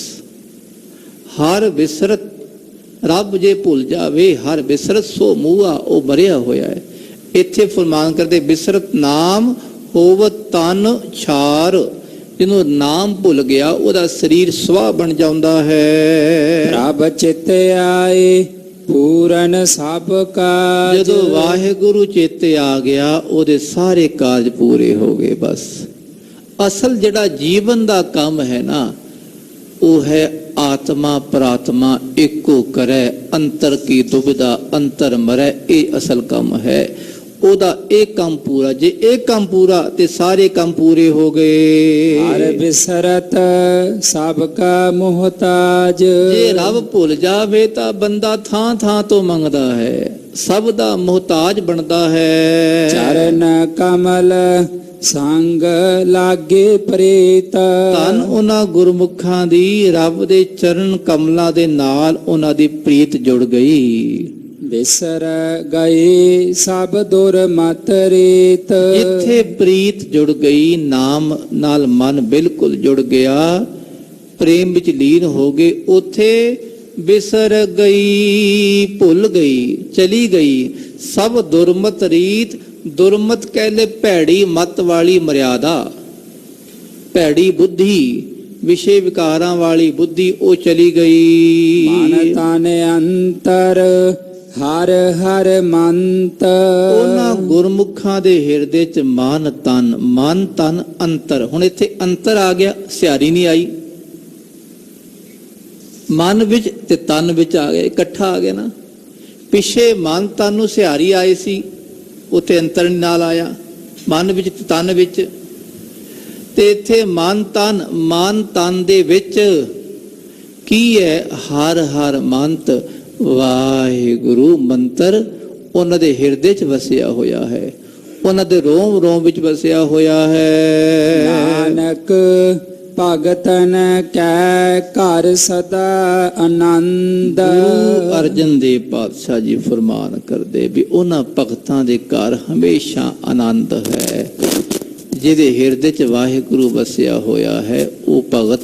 ਹਰ ਵਿਸਰਤ ਰੱਬ ਜੇ ਭੁੱਲ ਜਾਵੇ, ਹਰ ਵਿਸਰਤ ਸੋ ਮੂਆ, ਉਹ ਮਰਿਆ ਹੋਇਆ ਹੈ। ਇੱਥੇ ਫਰਮਾਨ ਕਰਦੇ ਬਿਸਰਤ ਨਾਮ ਹੋਵ ਤਨ ਛਾਰ, ਜਿਹਨੂੰ ਨਾਮ ਭੁੱਲ ਗਿਆ ਉਹਦਾ ਸਰੀਰ ਸਵਾਹ ਬਣ ਜਾਂਦਾ ਹੈ। ਪ੍ਰਭ ਚਿਤ ਆਏ ਪੂਰਨ ਸਭ ਕਾਜ, ਜਦੋਂ ਵਾਹਿਗੁਰੂ ਚੇਤੇ ਆ ਗਿਆ ਉਹਦੇ ਸਾਰੇ ਕਾਰਜ ਪੂਰੇ ਹੋ ਗਏ। ਬਸ ਅਸਲ ਜਿਹੜਾ ਜੀਵਨ ਦਾ ਕੰਮ ਹੈ ਨਾ, ਉਹ ਹੈ ਆਤਮਾ ਪ੍ਰਾਤਮਾ ਇੱਕੋ ਕਰੈ, ਅੰਤਰ ਕੀ ਦੁਬਿਧਾ ਅੰਤਰ ਮਰੈ। ਇਹ ਅਸਲ ਕੰਮ ਹੈ ਉਹਦਾ। ਇਹ ਕੰਮ ਪੂਰਾ, ਜੇ ਇਹ ਕੰਮ ਪੂਰਾ ਤੇ ਸਾਰੇ ਕੰਮ ਪੂਰੇ ਹੋ ਗਏ। ਹਰ ਬਿਸਰਤ ਸਭ ਕਾ ਮੁਹਤਾਜ, ਜੇ ਰੱਬ ਭੁੱਲ ਜਾਵੇ ਤਾਂ ਬੰਦਾ ਥਾਂ ਥਾਂ ਤੋਂ ਮੰਗਦਾ ਹੈ, ਸਭ ਦਾ ਮੁਹਤਾਜ ਬਣਦਾ ਹੈ। ਚਰਨ ਕਮਲ ਸੰਗ ਲਾਗੇ ਪ੍ਰੀਤ, ਧੰਨ ਉਹਨਾਂ ਗੁਰਮੁਖਾਂ ਦੀ ਰੱਬ ਦੇ ਚਰਨ ਕਮਲਾਂ ਦੇ ਨਾਲ ਉਹਨਾਂ ਦੀ ਪ੍ਰੀਤ ਜੁੜ ਗਈ। ਬਿਸਰ ਗਏ ਸਭ ਦੁਰ ਮਤ ਰੀਤ, ਜਿੱਥੇ ਪ੍ਰੀਤ ਜੁੜ ਗਈ, ਨਾਮ ਨਾਲ ਮਨ ਬਿਲਕੁਲ ਜੁੜ ਗਿਆ, ਪ੍ਰੇਮ ਵਿੱਚ ਲੀਨ ਹੋ ਗਏ, ਉੱਥੇ ਬਿਸਰ ਗਈ, ਭੁੱਲ ਗਈ, ਚਲੀ ਗਈ ਸਭ ਦੁਰਮਤ ਰੀਤ। ਦੁਰਮਤ ਕਹਿਲੇ ਭੈੜੀ ਮਤ ਵਾਲੀ ਮਰਿਆਦਾ, ਭੈੜੀ ਬੁੱਧੀ, ਵਿਸ਼ੇ ਵਿਕਾਰਾਂ ਵਾਲੀ ਬੁੱਧੀ, ਉਹ ਚਲੀ ਗਈ। ਮਨ ਤਨ ਅੰਤਰ ਹਰ ਹਰ ਮੰਤ, ਉਹਨਾਂ ਗੁਰਮੁਖਾਂ ਦੇ ਹਿਰਦੇ ਚ ਮਨ ਤਨ ਅੰਤਰ। ਹੁਣ ਇੱਥੇ ਅੰਤਰ ਆ ਗਿਆ, ਸਿਆਰੀ ਨਹੀਂ ਆਈ। ਮਨ ਵਿੱਚ ਤੇ ਤਨ ਵਿੱਚ ਆ ਗਿਆ, ਇਕੱਠਾ ਆ ਗਿਆ ਨਾ। ਪਿੱਛੇ ਮਨ ਤਨ ਨੂੰ ਸਿਆਰੀ ਆਏ ਸੀ, ਉੱਥੇ ਅੰਤਰ ਨਾਲ ਆਇਆ, ਮਨ ਵਿੱਚ ਤੇ ਤਨ ਵਿੱਚ। ਤੇ ਇੱਥੇ ਮਨ ਤਨ ਦੇ ਵਿੱਚ ਕੀ ਹੈ? ਹਰ ਹਰ ਮੰਤ ਵਾਹਿਗੁਰੂ ਮੰਤਰ ਉਹਨਾਂ ਦੇ ਹਿਰਦੇ 'ਚ ਵਸਿਆ ਹੋਇਆ ਹੈ, ਉਹਨਾਂ ਦੇ ਰੋਮ ਰੋਮ ਵਿੱਚ ਵਸਿਆ ਹੋਇਆ ਹੈ। ਨਾਨਕ ਭਗਤਨ ਕੈ ਘਰ ਸਦਾ ਆਨੰਦ, ਗੁਰੂ ਅਰਜਨ ਦੇਵ ਪਾਤਸ਼ਾਹ ਜੀ ਫਰਮਾਨ ਕਰਦੇ ਵੀ ਉਹਨਾਂ ਭਗਤਾਂ ਦੇ ਘਰ ਹਮੇਸ਼ਾ ਆਨੰਦ ਹੈ। ਜਿਹਦੇ ਹਿਰਦੇ 'ਚ ਵਾਹਿਗੁਰੂ ਵਸਿਆ ਹੋਇਆ ਹੈ ਉਹ ਭਗਤ,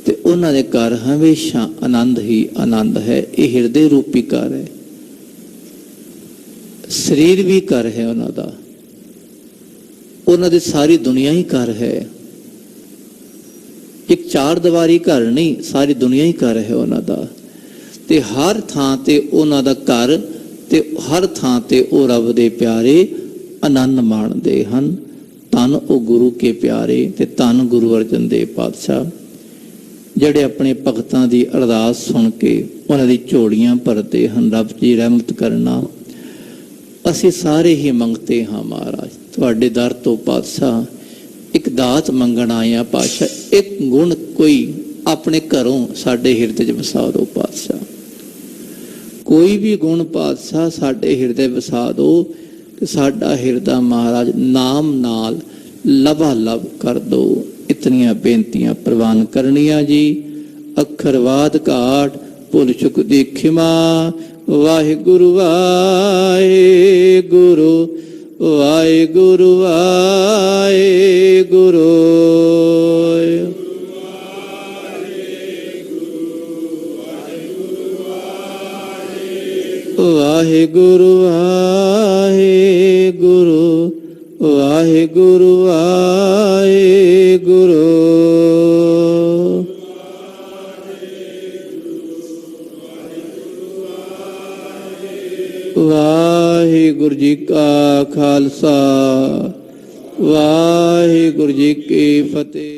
ਤੇ ਉਹਨਾਂ ਦੇ ਘਰ ਹਮੇਸ਼ਾ ਆਨੰਦ ਹੀ ਆਨੰਦ ਹੈ। ਇਹ ਹਿਰਦੇ ਰੂਪੀ ਘਰ ਹੈ, ਸਰੀਰ ਵੀ ਘਰ ਹੈ ਉਹਨਾਂ ਦਾ, ਉਹਨਾਂ ਦੀ ਸਾਰੀ ਦੁਨੀਆ ਹੀ ਘਰ ਹੈ। ਇੱਕ ਚਾਰ ਦੀਵਾਰੀ ਘਰ ਨਹੀਂ, ਸਾਰੀ ਦੁਨੀਆ ਹੀ ਘਰ ਹੈ ਉਹਨਾਂ ਦਾ। ਤੇ ਹਰ ਥਾਂ ਤੇ ਉਹਨਾਂ ਦਾ ਘਰ, ਤੇ ਹਰ ਥਾਂ ਤੇ ਉਹ ਰੱਬ ਦੇ ਪਿਆਰੇ ਆਨੰਦ ਮਾਣਦੇ ਹਨ। ਧੰਨ ਉਹ ਗੁਰੂ ਕੇ ਪਿਆਰੇ, ਤੇ ਧੰਨ ਗੁਰੂ ਅਰਜਨ ਦੇਵ ਪਾਤਸ਼ਾਹ ਜਿਹੜੇ ਆਪਣੇ ਭਗਤਾਂ ਦੀ ਅਰਦਾਸ ਸੁਣ ਕੇ ਉਹਨਾਂ ਦੀ ਝੋਲੀਆਂ ਭਰਦੇ ਹਨ। ਰੱਬ ਜੀ ਰਹਿਮਤ ਕਰਨਾ। ਅਸੀਂ ਸਾਰੇ ਹੀ ਮੰਗਤੇ ਹਾਂ ਮਹਾਰਾਜ ਤੁਹਾਡੇ ਦਰ ਤੋਂ ਪਾਤਸ਼ਾਹ, ਇੱਕ ਦਾਤ ਮੰਗਣ ਆਏ ਆ ਪਾਤਸ਼ਾਹ, ਇੱਕ ਗੁਣ ਕੋਈ ਆਪਣੇ ਘਰੋਂ ਸਾਡੇ ਹਿਰਦੇ 'ਚ ਵਸਾ ਦਿਓ ਪਾਤਸ਼ਾਹ। ਕੋਈ ਵੀ ਗੁਣ ਪਾਤਸ਼ਾਹ ਸਾਡੇ ਹਿਰਦੇ ਵਸਾ ਦਿਓ, ਕਿ ਸਾਡਾ ਹਿਰਦਾ ਮਹਾਰਾਜ ਨਾਮ ਨਾਲ ਲਬਾ ਲਬ ਕਰ ਦਿਓ। ਇਤਨੀਆਂ ਬੇਨਤੀਆਂ ਪ੍ਰਵਾਨ ਕਰਨੀਆਂ ਜੀ। ਅੱਖਰਵਾਦ ਘਾਟ ਭੁੱਲ ਚੁੱਕ ਦੀ ਖਿਮਾ। ਵਾਹਿਗੁਰੂ ਵਾਹਿਗੁਰੂ ਵਾਹਿਗੁਰੂ ਵਾਹਿਗੁਰੂ। ਵਾਹਿਗੁਰੂ ਵਾਹਿਗੁਰੂ ਵਾਹਿਗੁਰੂ ਵਾਹਿਗੁਰੂ। ਵਾਹਿਗੁਰੂ ਜੀ ਕਾ ਖਾਲਸਾ, ਵਾਹਿਗੁਰੂ ਜੀ ਕੀ ਫਤਿਹ।